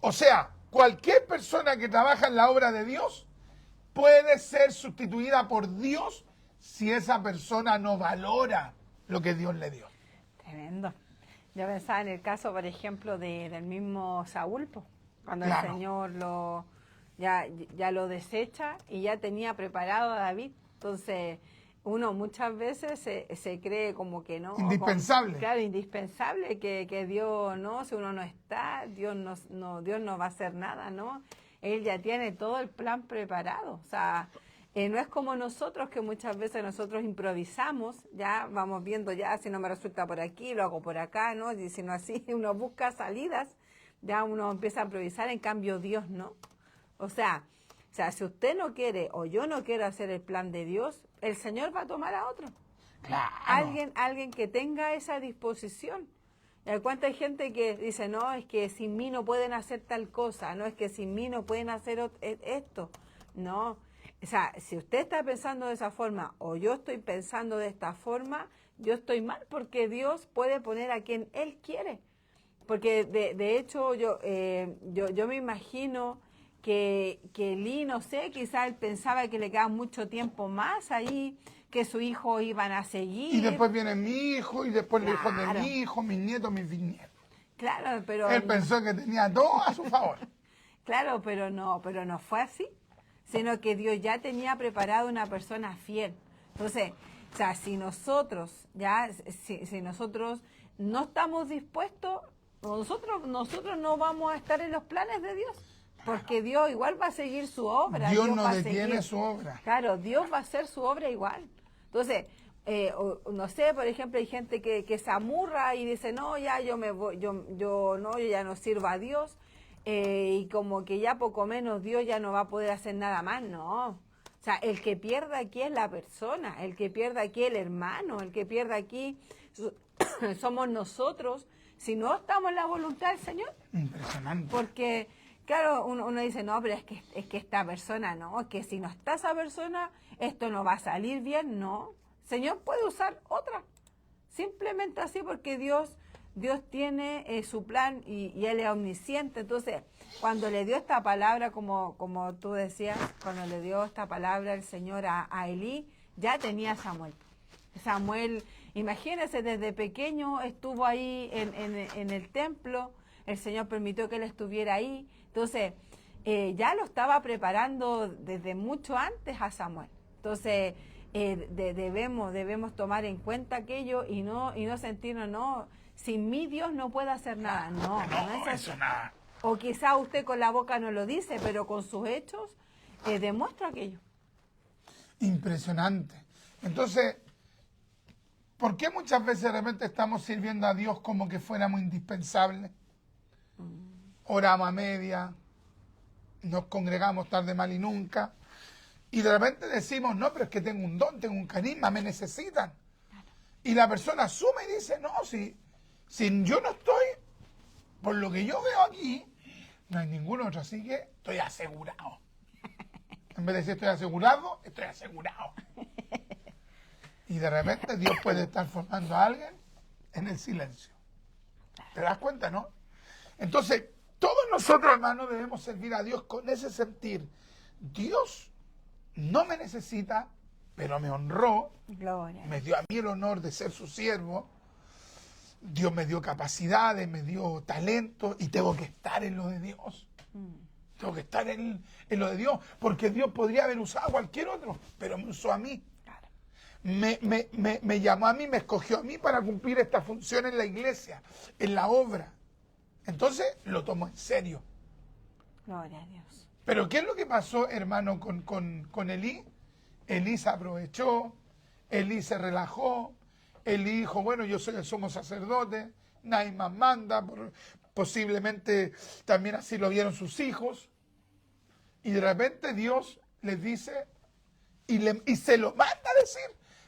O sea, cualquier persona que trabaja en la obra de Dios puede ser sustituida por Dios si esa persona no valora lo que Dios le dio. Tremendo. Yo pensaba en el caso, por ejemplo, del mismo Saúl, po, cuando Claro. el Señor ya lo desecha y ya tenía preparado a David. Entonces, uno muchas veces se cree como que no. Indispensable. Claro, indispensable, que Dios no, si uno no está, Dios no va a hacer nada, ¿no? Él ya tiene todo el plan preparado. O sea, no es como nosotros, que muchas veces nosotros improvisamos, ya vamos viendo, ya si no me resulta por aquí, lo hago por acá, ¿no? Y si no así, uno busca salidas, ya uno empieza a improvisar, en cambio Dios no. O sea, si usted no quiere o yo no quiero hacer el plan de Dios, el Señor va a tomar a otro. Claro. Alguien que tenga esa disposición. ¿Y cuánta hay gente que dice, no, es que sin mí no pueden hacer tal cosa, no, es que sin mí no pueden hacer esto? No. O sea, si usted está pensando de esa forma o yo estoy pensando de esta forma, yo estoy mal, porque Dios puede poner a quien Él quiere. Porque de hecho yo me imagino que Elí, no sé, quizás él pensaba que le quedaba mucho tiempo más ahí, que su hijo iban a seguir. Y después viene mi hijo, y después Claro. el hijo de mi hijo, mis nietos, mis bisnietos. Claro, pero... Él pensó que tenía todo a su favor. Claro, pero no fue así, sino que Dios ya tenía preparado una persona fiel. Entonces, o sea, si nosotros no estamos dispuestos, nosotros no vamos a estar en los planes de Dios, porque Dios igual va a seguir su obra. Dios no va a detiene seguir, su obra. Claro, Dios va a hacer su obra igual. Entonces, no sé, por ejemplo, hay gente que se amurra y dice, no, ya yo me voy, yo ya no sirvo a Dios, y como que ya poco menos Dios ya no va a poder hacer nada más. No. O sea, el que pierde aquí es la persona, el que pierde aquí es el hermano, el que pierde aquí somos nosotros, si no estamos en la voluntad del Señor. Impresionante. Porque, claro, uno dice, no, pero es que esta persona, no, que si no está esa persona, esto no va a salir bien. No, el Señor puede usar otra, simplemente así, porque Dios tiene su plan y Él es omnisciente. Entonces, cuando le dio esta palabra, como tú decías, cuando le dio esta palabra el Señor a Elí, ya tenía a Samuel. Samuel, imagínense, desde pequeño estuvo ahí en el templo, el Señor permitió que él estuviera ahí. Entonces, ya lo estaba preparando desde mucho antes a Samuel. Entonces, debemos tomar en cuenta aquello y no sentirnos, no, sin mí Dios no puede hacer nada. No es así. Eso nada. O quizá usted con la boca no lo dice, pero con sus hechos demuestra aquello. Impresionante. Entonces, ¿por qué muchas veces de repente estamos sirviendo a Dios como que fuéramos indispensables? Oramos a media, nos congregamos tarde, mal y nunca, y de repente decimos, no, pero es que tengo un don, tengo un carisma, me necesitan. Y la persona asume y dice, no, si yo no estoy, por lo que yo veo aquí, no hay ningún otro, así que estoy asegurado. En vez de decir estoy asegurado, estoy asegurado. Y de repente Dios puede estar formando a alguien en el silencio. ¿Te das cuenta, no? Entonces, todos nosotros, hermanos, debemos servir a Dios con ese sentir. Dios no me necesita, pero me honró. Gloria. Me dio a mí el honor de ser su siervo. Dios me dio capacidades, me dio talento, y tengo que estar en lo de Dios. Tengo que estar en lo de Dios, porque Dios podría haber usado a cualquier otro, pero me usó a mí. Claro. Me llamó a mí, me escogió a mí para cumplir esta función en la iglesia, en la obra. Entonces lo tomo en serio. Gloria a Dios. Pero ¿qué es lo que pasó, hermano, con Elí? Elí se aprovechó, Elí se relajó, Elí dijo, bueno, yo soy el sumo sacerdote, nadie más manda, posiblemente también así lo vieron sus hijos. Y de repente Dios les dice, y se lo manda a decir,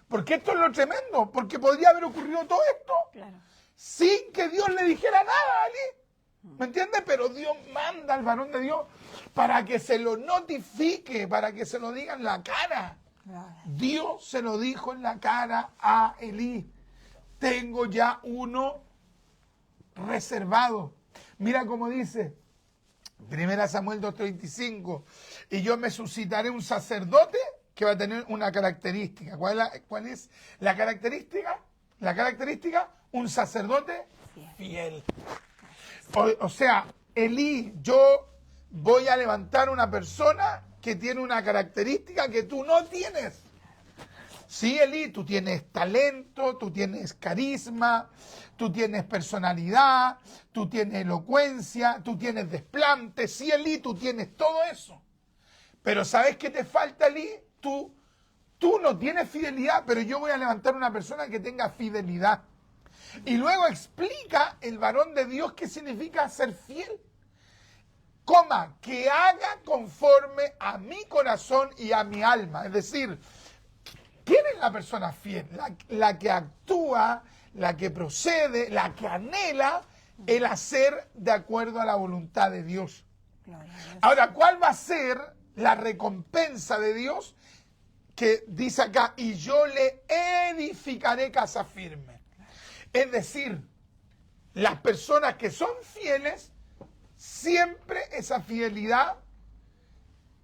porque esto es lo tremendo, porque podría haber ocurrido todo esto Claro. sin que Dios le dijera nada a Elí. ¿Me entiendes? Pero Dios manda al varón de Dios para que se lo notifique, para que se lo diga en la cara. Claro. Dios se lo dijo en la cara a Elí. Tengo ya uno reservado. Mira cómo dice, 1 Samuel 2:35, y yo me suscitaré un sacerdote que va a tener una característica. ¿Cuál es la característica? La característica, un sacerdote fiel. O sea, Elí, yo voy a levantar una persona que tiene una característica que tú no tienes. Sí, Elí, tú tienes talento, tú tienes carisma, tú tienes personalidad, tú tienes elocuencia, tú tienes desplante. Sí, Elí, tú tienes todo eso. Pero ¿sabes qué te falta, Elí? Tú no tienes fidelidad, pero yo voy a levantar una persona que tenga fidelidad. Y luego explica el varón de Dios qué significa ser fiel. Que haga conforme a mi corazón y a mi alma. Es decir, ¿quién es la persona fiel? La que actúa, la que procede, la que anhela el hacer de acuerdo a la voluntad de Dios. Ahora, ¿cuál va a ser la recompensa de Dios? Que dice acá, y yo le edificaré casa firme. Es decir, las personas que son fieles, siempre esa fidelidad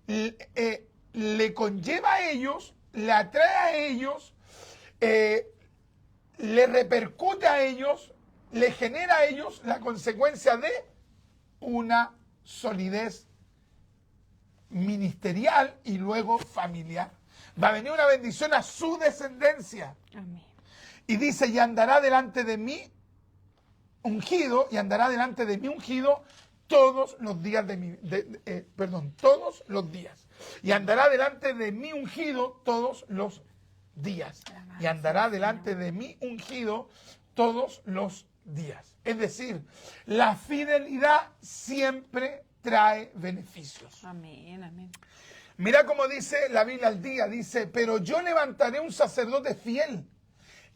le conlleva a ellos, le atrae a ellos, le repercute a ellos, le genera a ellos la consecuencia de una solidez ministerial y luego familiar. Va a venir una bendición a su descendencia. Amén. Y dice, y andará delante de mí ungido, todos los días todos los días. Y andará delante de mí ungido todos los días. Y andará delante de mí ungido todos los días. Es decir, la fidelidad siempre trae beneficios. Amén, amén. Mira cómo dice la Biblia al día, dice, pero yo levantaré un sacerdote fiel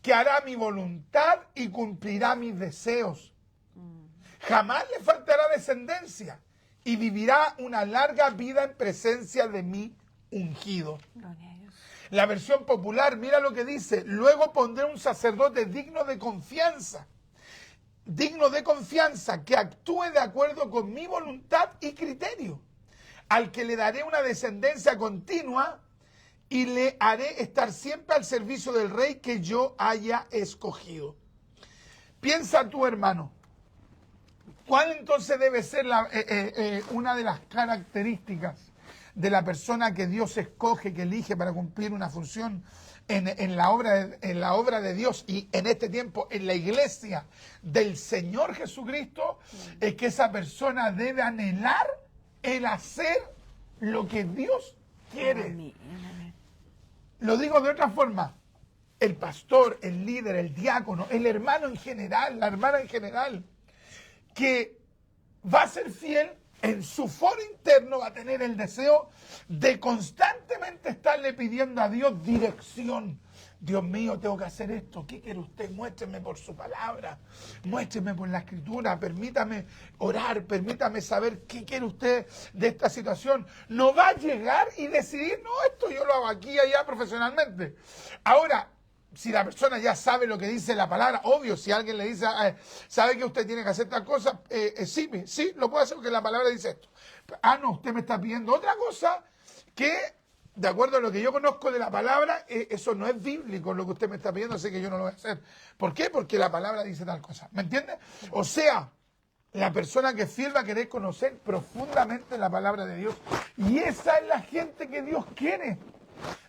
que hará mi voluntad y cumplirá mis deseos. Jamás le faltará descendencia y vivirá una larga vida en presencia de mi ungido. Gloria a Dios. La versión popular, mira lo que dice, luego pondré un sacerdote digno de confianza que actúe de acuerdo con mi voluntad y criterio, al que le daré una descendencia continua y le haré estar siempre al servicio del rey que yo haya escogido. Piensa tú, hermano, ¿cuál entonces debe ser una de las características de la persona que Dios escoge, que elige para cumplir una función en la obra de Dios y en este tiempo en la iglesia del Señor Jesucristo? Es que esa persona debe anhelar el hacer lo que Dios quiere. Amén, amén. Lo digo de otra forma, el pastor, el líder, el diácono, el hermano en general, la hermana en general, que va a ser fiel en su foro interno, va a tener el deseo de constantemente estarle pidiendo a Dios dirección. Dios mío, tengo que hacer esto. ¿Qué quiere usted? Muéstreme por su palabra. Muéstreme por la escritura. Permítame orar. Permítame saber qué quiere usted de esta situación. No va a llegar y decidir, no, esto yo lo hago aquí y allá profesionalmente. Ahora, si la persona ya sabe lo que dice la palabra, obvio, si alguien le dice, sabe que usted tiene que hacer tal cosa, sí, lo puedo hacer porque la palabra dice esto. No, usted me está pidiendo otra cosa que, de acuerdo a lo que yo conozco de la palabra, eso no es bíblico lo que usted me está pidiendo, así que yo no lo voy a hacer. ¿Por qué? Porque la palabra dice tal cosa. ¿Me entiende? O sea, la persona que es fiel va a querer conocer profundamente la palabra de Dios. Y esa es la gente que Dios quiere.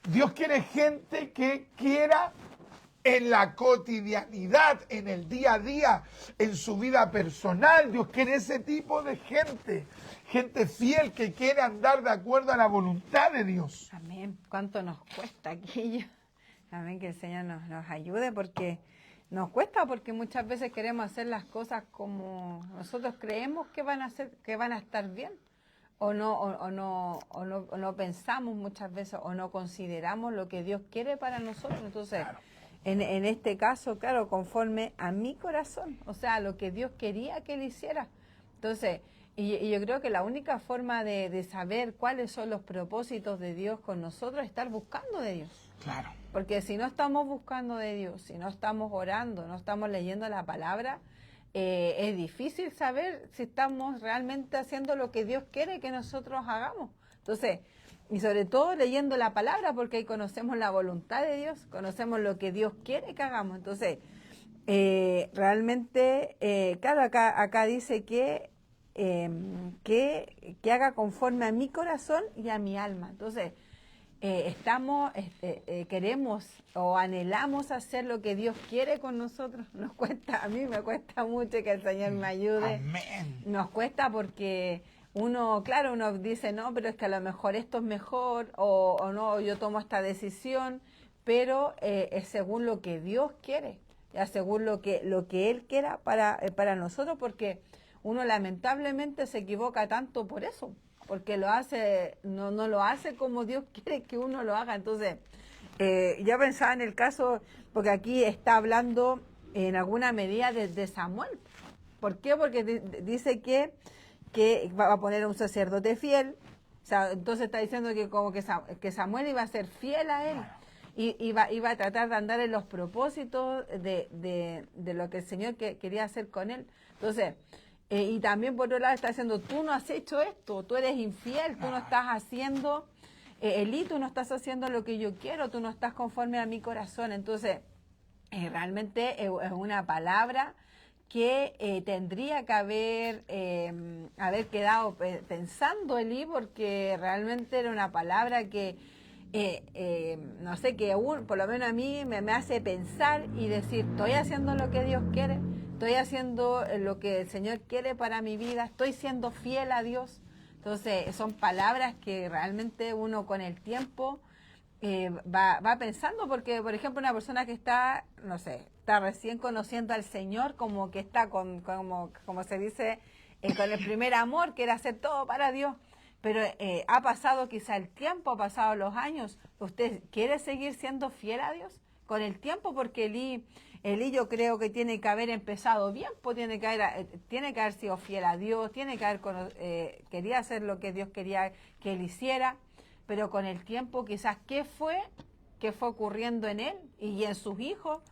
Dios quiere gente que quiera en la cotidianidad, en el día a día, en su vida personal. Dios quiere ese tipo de gente. Gente fiel que quiere andar de acuerdo a la voluntad de Dios. Amén. ¿Cuánto nos cuesta aquello? Amén, que el Señor nos ayude porque nos cuesta, porque muchas veces queremos hacer las cosas como nosotros creemos que van a ser, que van a estar bien, o no pensamos muchas veces, o no consideramos lo que Dios quiere para nosotros. Entonces, Claro. en este caso, claro, conforme a mi corazón, o sea, lo que Dios quería que Él hiciera. Entonces, y yo creo que la única forma de saber cuáles son los propósitos de Dios con nosotros es estar buscando de Dios. Claro. Porque si no estamos buscando de Dios, si no estamos orando, no estamos leyendo la palabra, es difícil saber si estamos realmente haciendo lo que Dios quiere que nosotros hagamos. Entonces, y sobre todo leyendo la palabra, porque ahí conocemos la voluntad de Dios, conocemos lo que Dios quiere que hagamos. Entonces, realmente, claro, acá dice que haga conforme a mi corazón y a mi alma. Entonces, queremos o anhelamos hacer lo que Dios quiere con nosotros. Nos cuesta, a mí me cuesta mucho, que el Señor me ayude. Amén. Nos cuesta porque uno dice, no, pero es que a lo mejor esto es mejor, o no, yo tomo esta decisión, pero es según lo que Dios quiere, ya según lo que Él quiera para nosotros, porque uno lamentablemente se equivoca tanto por eso, porque lo hace, no lo hace como Dios quiere que uno lo haga. Entonces, yo pensaba en el caso, porque aquí está hablando en alguna medida de Samuel. ¿Por qué? Porque dice que va a poner a un sacerdote fiel. O sea, entonces está diciendo que como que Samuel iba a ser fiel a él. Y iba a tratar de andar en los propósitos de lo que el Señor quería hacer con él. Entonces, y también por otro lado está diciendo, tú no has hecho esto, tú eres infiel, tú no estás haciendo, Elí, tú no estás haciendo lo que yo quiero, tú no estás conforme a mi corazón. Entonces, realmente es una palabra que tendría que haber quedado pensando Elí, porque realmente era una palabra que, no sé, que por lo menos a mí me hace pensar y decir, estoy haciendo lo que Dios quiere. Estoy haciendo lo que el Señor quiere para mi vida, estoy siendo fiel a Dios. Entonces, son palabras que realmente uno con el tiempo va pensando, porque, por ejemplo, una persona que está, no sé, está recién conociendo al Señor, como que está como se dice, con el primer amor, quiere hacer todo para Dios. Pero ha pasado quizá el tiempo, ha pasado los años. ¿Usted quiere seguir siendo fiel a Dios con el tiempo? Porque Elí yo creo que tiene que haber empezado bien, pues tiene que haber sido fiel a Dios, tiene que haber quería hacer lo que Dios quería que él hiciera, pero con el tiempo quizás qué fue ocurriendo en él y en sus hijos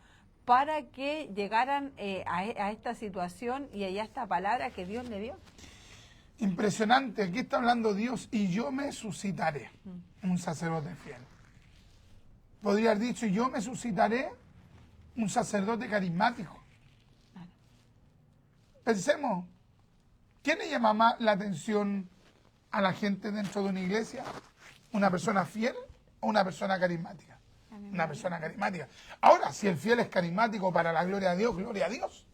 para que llegaran a esta situación y a esta palabra que Dios le dio. Impresionante, aquí está hablando Dios, y yo me suscitaré un sacerdote fiel. Podría haber dicho, yo me suscitaré un sacerdote carismático. Pensemos, ¿quién le llama más la atención a la gente dentro de una iglesia? ¿Una persona fiel o una persona carismática? Una persona carismática. Ahora, si el fiel es carismático para la gloria de Dios, gloria a Dios.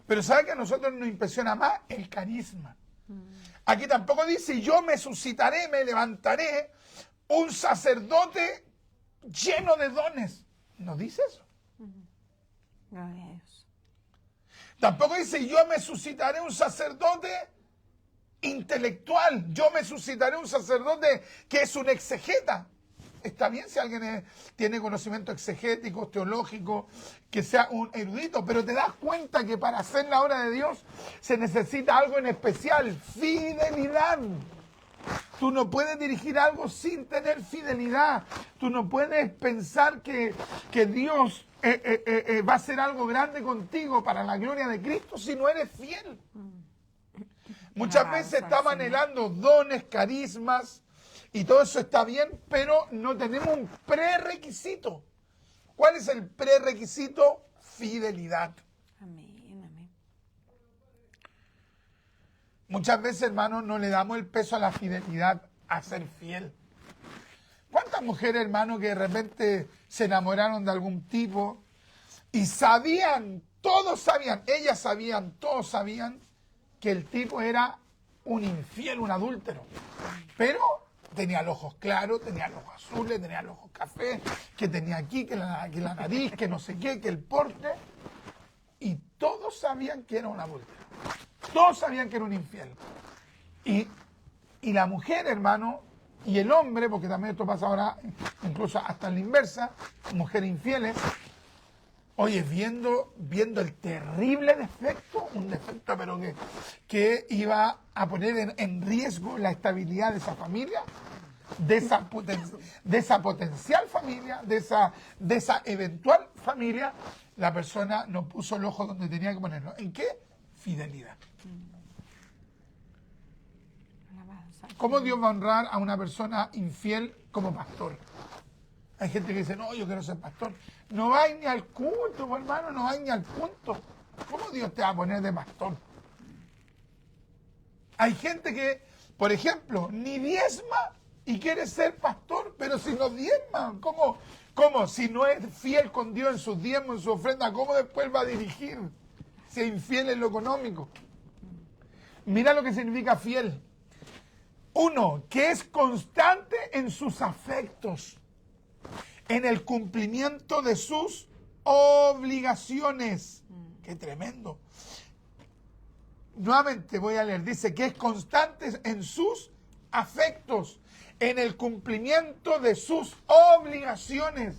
Pero ¿sabe que a nosotros nos impresiona más el carisma? Aquí tampoco dice, yo me suscitaré, me levantaré un sacerdote lleno de dones. ¿No dice eso? Gloria a Dios. Tampoco dice, yo me suscitaré un sacerdote intelectual, yo me suscitaré un sacerdote que es un exegeta. Está bien si alguien tiene conocimiento exegético, teológico, que sea un erudito, pero te das cuenta que para hacer la obra de Dios se necesita algo en especial, fidelidad. Tú no puedes dirigir algo sin tener fidelidad. Tú no puedes pensar que Dios va a hacer algo grande contigo para la gloria de Cristo si no eres fiel. Muchas veces estamos anhelando dones, carismas, y todo eso está bien, pero no tenemos un prerequisito. ¿Cuál es el prerequisito? Fidelidad. Amén, amén. Muchas veces, hermanos, no le damos el peso a la fidelidad, a ser fiel. ¿Cuántas mujeres, hermanos, que de repente se enamoraron de algún tipo y sabían, todos sabían, ellas sabían, todos sabían que el tipo era un infiel, un adúltero? Pero tenía los ojos claros, tenía los ojos azules, tenía los ojos cafés, que tenía aquí, que la nariz, que no sé qué, que el porte. Y todos sabían que era una adúltera. Todos sabían que era un infiel. Y la mujer, hermano, y el hombre, porque también esto pasa ahora, incluso hasta en la inversa, mujeres infieles, oye, viendo el terrible defecto, un defecto pero que iba a poner en riesgo la estabilidad de esa familia, de esa potencial familia, de esa eventual familia, la persona no puso el ojo donde tenía que ponerlo. ¿En qué? Fidelidad. ¿Cómo Dios va a honrar a una persona infiel como pastor? Hay gente que dice, no, yo quiero ser pastor. No vais ni al culto, hermano, no vais ni al punto. ¿Cómo Dios te va a poner de pastor? Hay gente que, por ejemplo, ni diezma y quiere ser pastor, pero si no diezma, ¿cómo? Si no es fiel con Dios en sus diezmos, en su ofrenda, ¿cómo después va a dirigir? Si es infiel en lo económico. Mira lo que significa fiel. Uno, que es constante en sus afectos, en el cumplimiento de sus obligaciones. ¡Qué tremendo! Nuevamente voy a leer. Dice que es constante en sus afectos, en el cumplimiento de sus obligaciones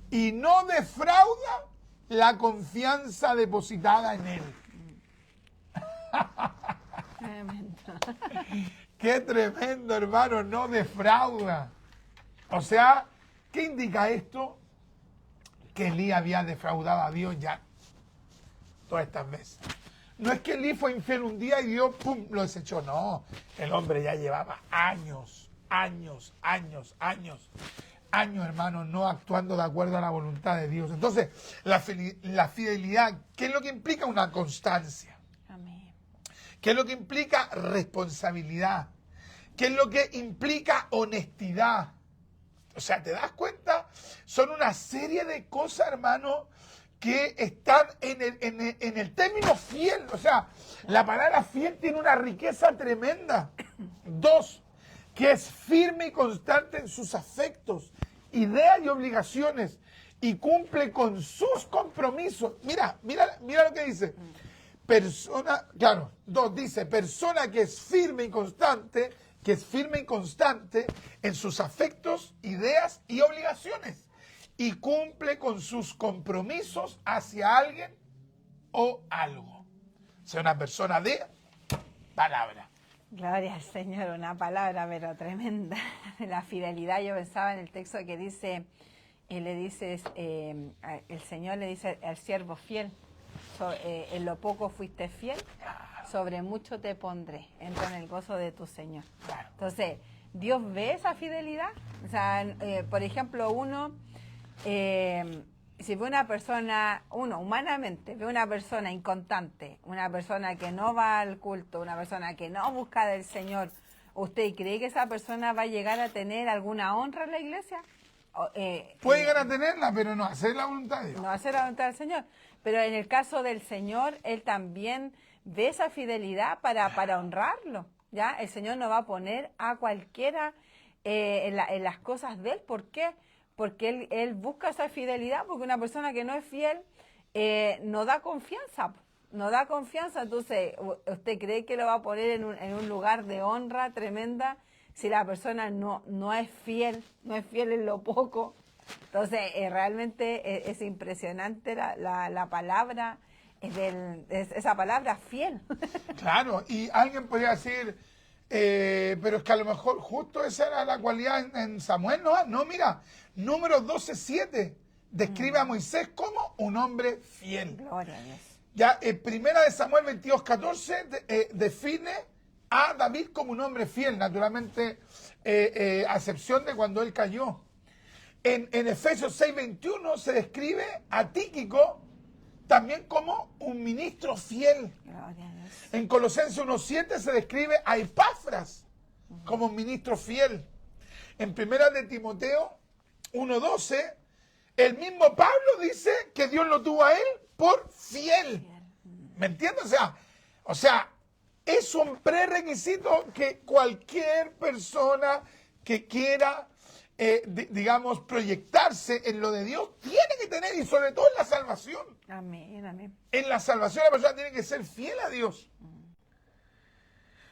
y no defrauda la confianza depositada en él. Tremendo. ¡Qué tremendo, hermano! No defrauda. O sea, ¿qué indica esto? Que Elí había defraudado a Dios ya todas estas veces. No es que Elí fue infiel un día y Dios, pum, lo desechó. No, el hombre ya llevaba años, hermano, no actuando de acuerdo a la voluntad de Dios. Entonces, la fidelidad, ¿qué es lo que implica? Una constancia. Amén. ¿Qué es lo que implica? Responsabilidad. ¿Qué es lo que implica? Honestidad. O sea, ¿te das cuenta? Son una serie de cosas, hermano, que están en el término fiel. O sea, la palabra fiel tiene una riqueza tremenda. Dos, que es firme y constante en sus afectos, ideas y obligaciones, y cumple con sus compromisos. Mira lo que dice. Persona, claro, dos, dice, persona que es firme y constante en sus afectos, ideas y obligaciones, y cumple con sus compromisos hacia alguien o algo. O sea, una persona de palabra. Gloria al Señor, una palabra pero tremenda. La fidelidad, yo pensaba en el texto que dice, el Señor le dice al siervo fiel, en lo poco fuiste fiel, sobre mucho te pondré, entra en el gozo de tu Señor. Entonces, Dios ve esa fidelidad. O sea, por ejemplo, si ve una persona, humanamente ve una persona inconstante, una persona que no va al culto, una persona que no busca del Señor, ¿usted cree que esa persona va a llegar a tener alguna honra en la iglesia? Puede llegar a tenerla, pero no hacer la voluntad de Dios. No hacer la voluntad del Señor. Pero en el caso del Señor, Él también ve esa fidelidad para honrarlo. ¿Ya? El Señor no va a poner a cualquiera en las cosas de Él. ¿Por qué? Porque él busca esa fidelidad, porque una persona que no es fiel no da confianza. No da confianza. Entonces, ¿usted cree que lo va a poner en un lugar de honra tremenda si la persona no es fiel en lo poco? Entonces, realmente es impresionante la palabra, esa palabra fiel. Claro, y alguien podría decir, pero es que a lo mejor justo esa era la cualidad en Samuel. No, mira, Números 12:7 describe a Moisés como un hombre fiel. Gloria a Dios. Ya, primera de Samuel 22:14 define a David como un hombre fiel, naturalmente, a excepción de cuando él cayó. En Efesios 6:21 se describe a Tíquico también como un ministro fiel. Gloria a Dios. En Colosenses 1:7 se describe a Epafras como un ministro fiel. En primera de Timoteo 1:12, el mismo Pablo dice que Dios lo tuvo a él por fiel. ¿Me entiendes? O sea, es un prerequisito que cualquier persona que quiera, digamos, proyectarse en lo de Dios, tiene que tener, y sobre todo en la salvación. Amén, amén. En la salvación la persona tiene que ser fiel a Dios.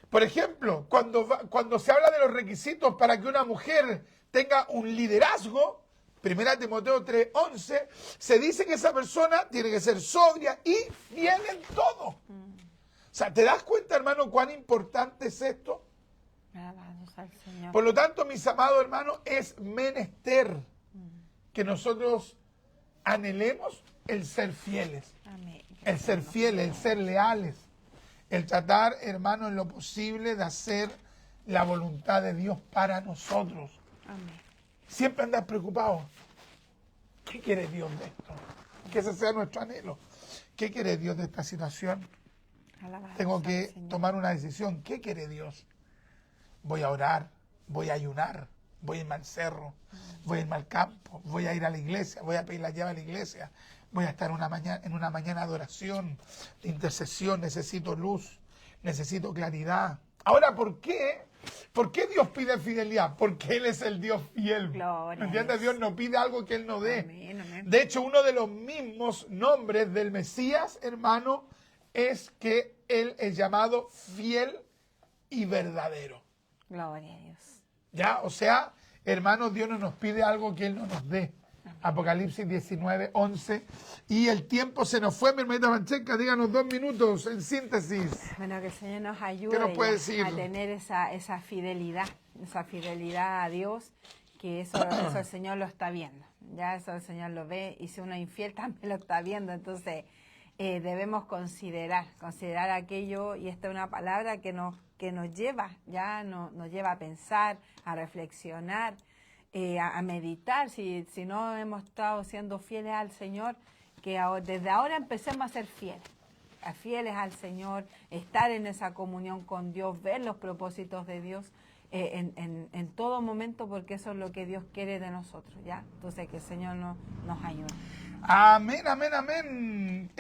Por ejemplo, cuando se habla de los requisitos para que una mujer tenga un liderazgo, 1 Timoteo 3:11, se dice que esa persona tiene que ser sobria y fiel en todo. O sea, ¿te das cuenta, hermano, cuán importante es esto? Alabamos al Señor. Por lo tanto, mis amados hermanos, es menester que nosotros anhelemos el ser fieles, Amén. el ser fieles, el ser leales, el tratar, hermano, en lo posible de hacer la voluntad de Dios para nosotros. Amén. Siempre andar preocupado. ¿Qué quiere Dios de esto? Que ese sea nuestro anhelo. ¿Qué quiere Dios de esta situación? Alabamos Tengo al que Señor. tomar una decisión. ¿Qué quiere Dios? Voy a orar, voy a ayunar, voy a irme al cerro, voy a irme al campo, voy a ir a la iglesia, voy a pedir la llave a la iglesia, voy a estar en una mañana de oración, de intercesión, necesito luz, necesito claridad. Ahora, ¿por qué? ¿Por qué Dios pide fidelidad? Porque Él es el Dios fiel. Gloria ¿Me a entiendes? Dios. Dios no pide algo que Él no dé. Amén, amén. De hecho, uno de los mismos nombres del Mesías, hermano, es que Él es llamado fiel y verdadero. Gloria a Dios. ¿Ya? O sea, hermanos, Dios no nos pide algo que Él no nos dé. Apocalipsis 19:11. Y el tiempo se nos fue, mi hermanita Mancheca. Díganos 2 minutos en síntesis. Bueno, que el Señor nos ayude ¿Qué nos puede ya decir? a tener esa fidelidad a Dios, que eso el Señor lo está viendo. Ya eso el Señor lo ve, y si uno es infiel también lo está viendo. Entonces debemos considerar aquello, y esta es una palabra que nos lleva, nos lleva a pensar, a reflexionar, a meditar. Si no hemos estado siendo fieles al Señor, que desde ahora empecemos a ser fieles al Señor, estar en esa comunión con Dios, ver los propósitos de Dios en todo momento, porque eso es lo que Dios quiere de nosotros, ¿ya? Entonces, que el Señor nos ayude. Amén, amén, amén.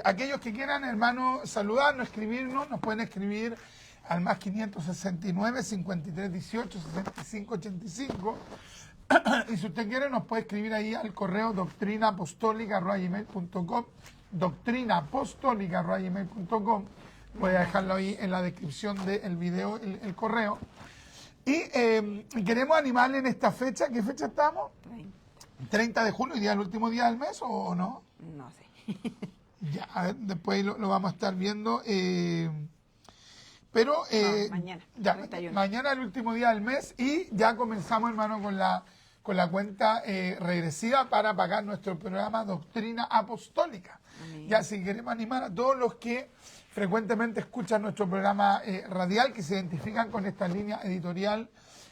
Aquellos que quieran, hermanos, saludarnos, escribirnos, nos pueden escribir al más 569 53 18 65 85. Y si usted quiere, nos puede escribir ahí al correo doctrinaapostolica@gmail.com, doctrinaapostolica@gmail.com. Voy a dejarlo ahí en la descripción del video, el correo. Y queremos animarle en esta fecha. ¿Qué fecha estamos? 30 de junio, ¿día el último día del mes o no? No sé. Ya, a ver, después lo vamos a estar viendo. Pero mañana, ya, 31. mañana es el último día del mes y ya comenzamos, hermano, con la cuenta regresiva para pagar nuestro programa Doctrina Apostólica. Amén. Ya, si queremos animar a todos los que frecuentemente escuchan nuestro programa radial, que se identifican con esta línea editorial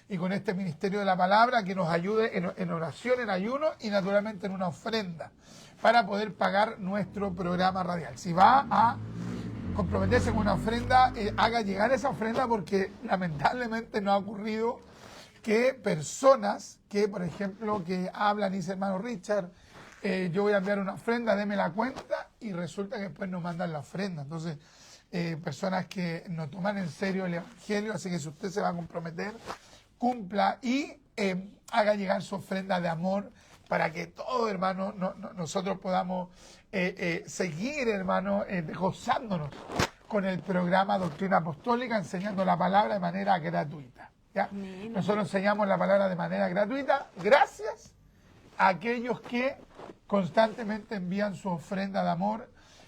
y con este ministerio de la palabra, que nos ayude en oración, en ayuno y naturalmente en una ofrenda para poder pagar nuestro programa radial. Si va a comprometerse con una ofrenda, haga llegar esa ofrenda, porque lamentablemente nos ha ocurrido que personas que, por ejemplo, que hablan y dicen, hermano Richard, yo voy a enviar una ofrenda, deme la cuenta, y resulta que después nos mandan la ofrenda. Entonces, personas que no toman en serio el Evangelio, así que si usted se va a comprometer, cumpla y haga llegar su ofrenda de amor para que todos, hermano, nosotros podamos seguir, hermano, gozándonos con el programa Doctrina Apostólica, enseñando la palabra de manera gratuita. ¿Ya? Nosotros enseñamos la palabra de manera gratuita gracias a aquellos que constantemente envían su ofrenda de amor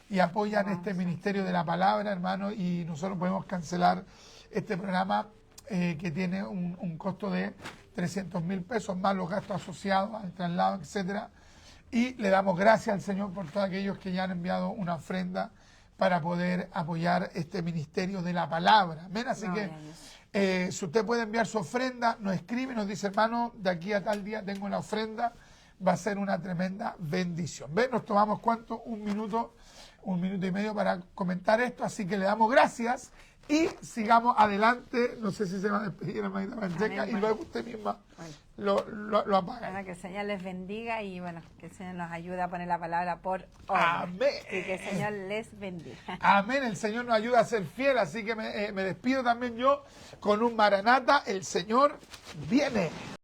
y apoyan este ministerio de la palabra, hermano, y nosotros podemos cancelar este programa que tiene un costo de 300.000 pesos, más los gastos asociados al traslado, etcétera. Y le damos gracias al Señor por todos aquellos que ya han enviado una ofrenda para poder apoyar este ministerio de la palabra. Amén. Así que si usted puede enviar su ofrenda, nos escribe, nos dice, hermano, de aquí a tal día tengo la ofrenda, va a ser una tremenda bendición. ¿Ven? Nos tomamos, ¿cuánto? Un minuto y medio para comentar esto, así que le damos gracias y sigamos adelante. No sé si se va a despedir, hermanita Francesca, Amén, y luego usted misma Bueno. lo apaga. Bueno, que el Señor les bendiga y bueno, que el Señor nos ayude a poner la palabra por obra. Amén. Así que el Señor les bendiga. Amén, el Señor nos ayuda a ser fiel, así que me despido también yo con un Maranata, el Señor viene.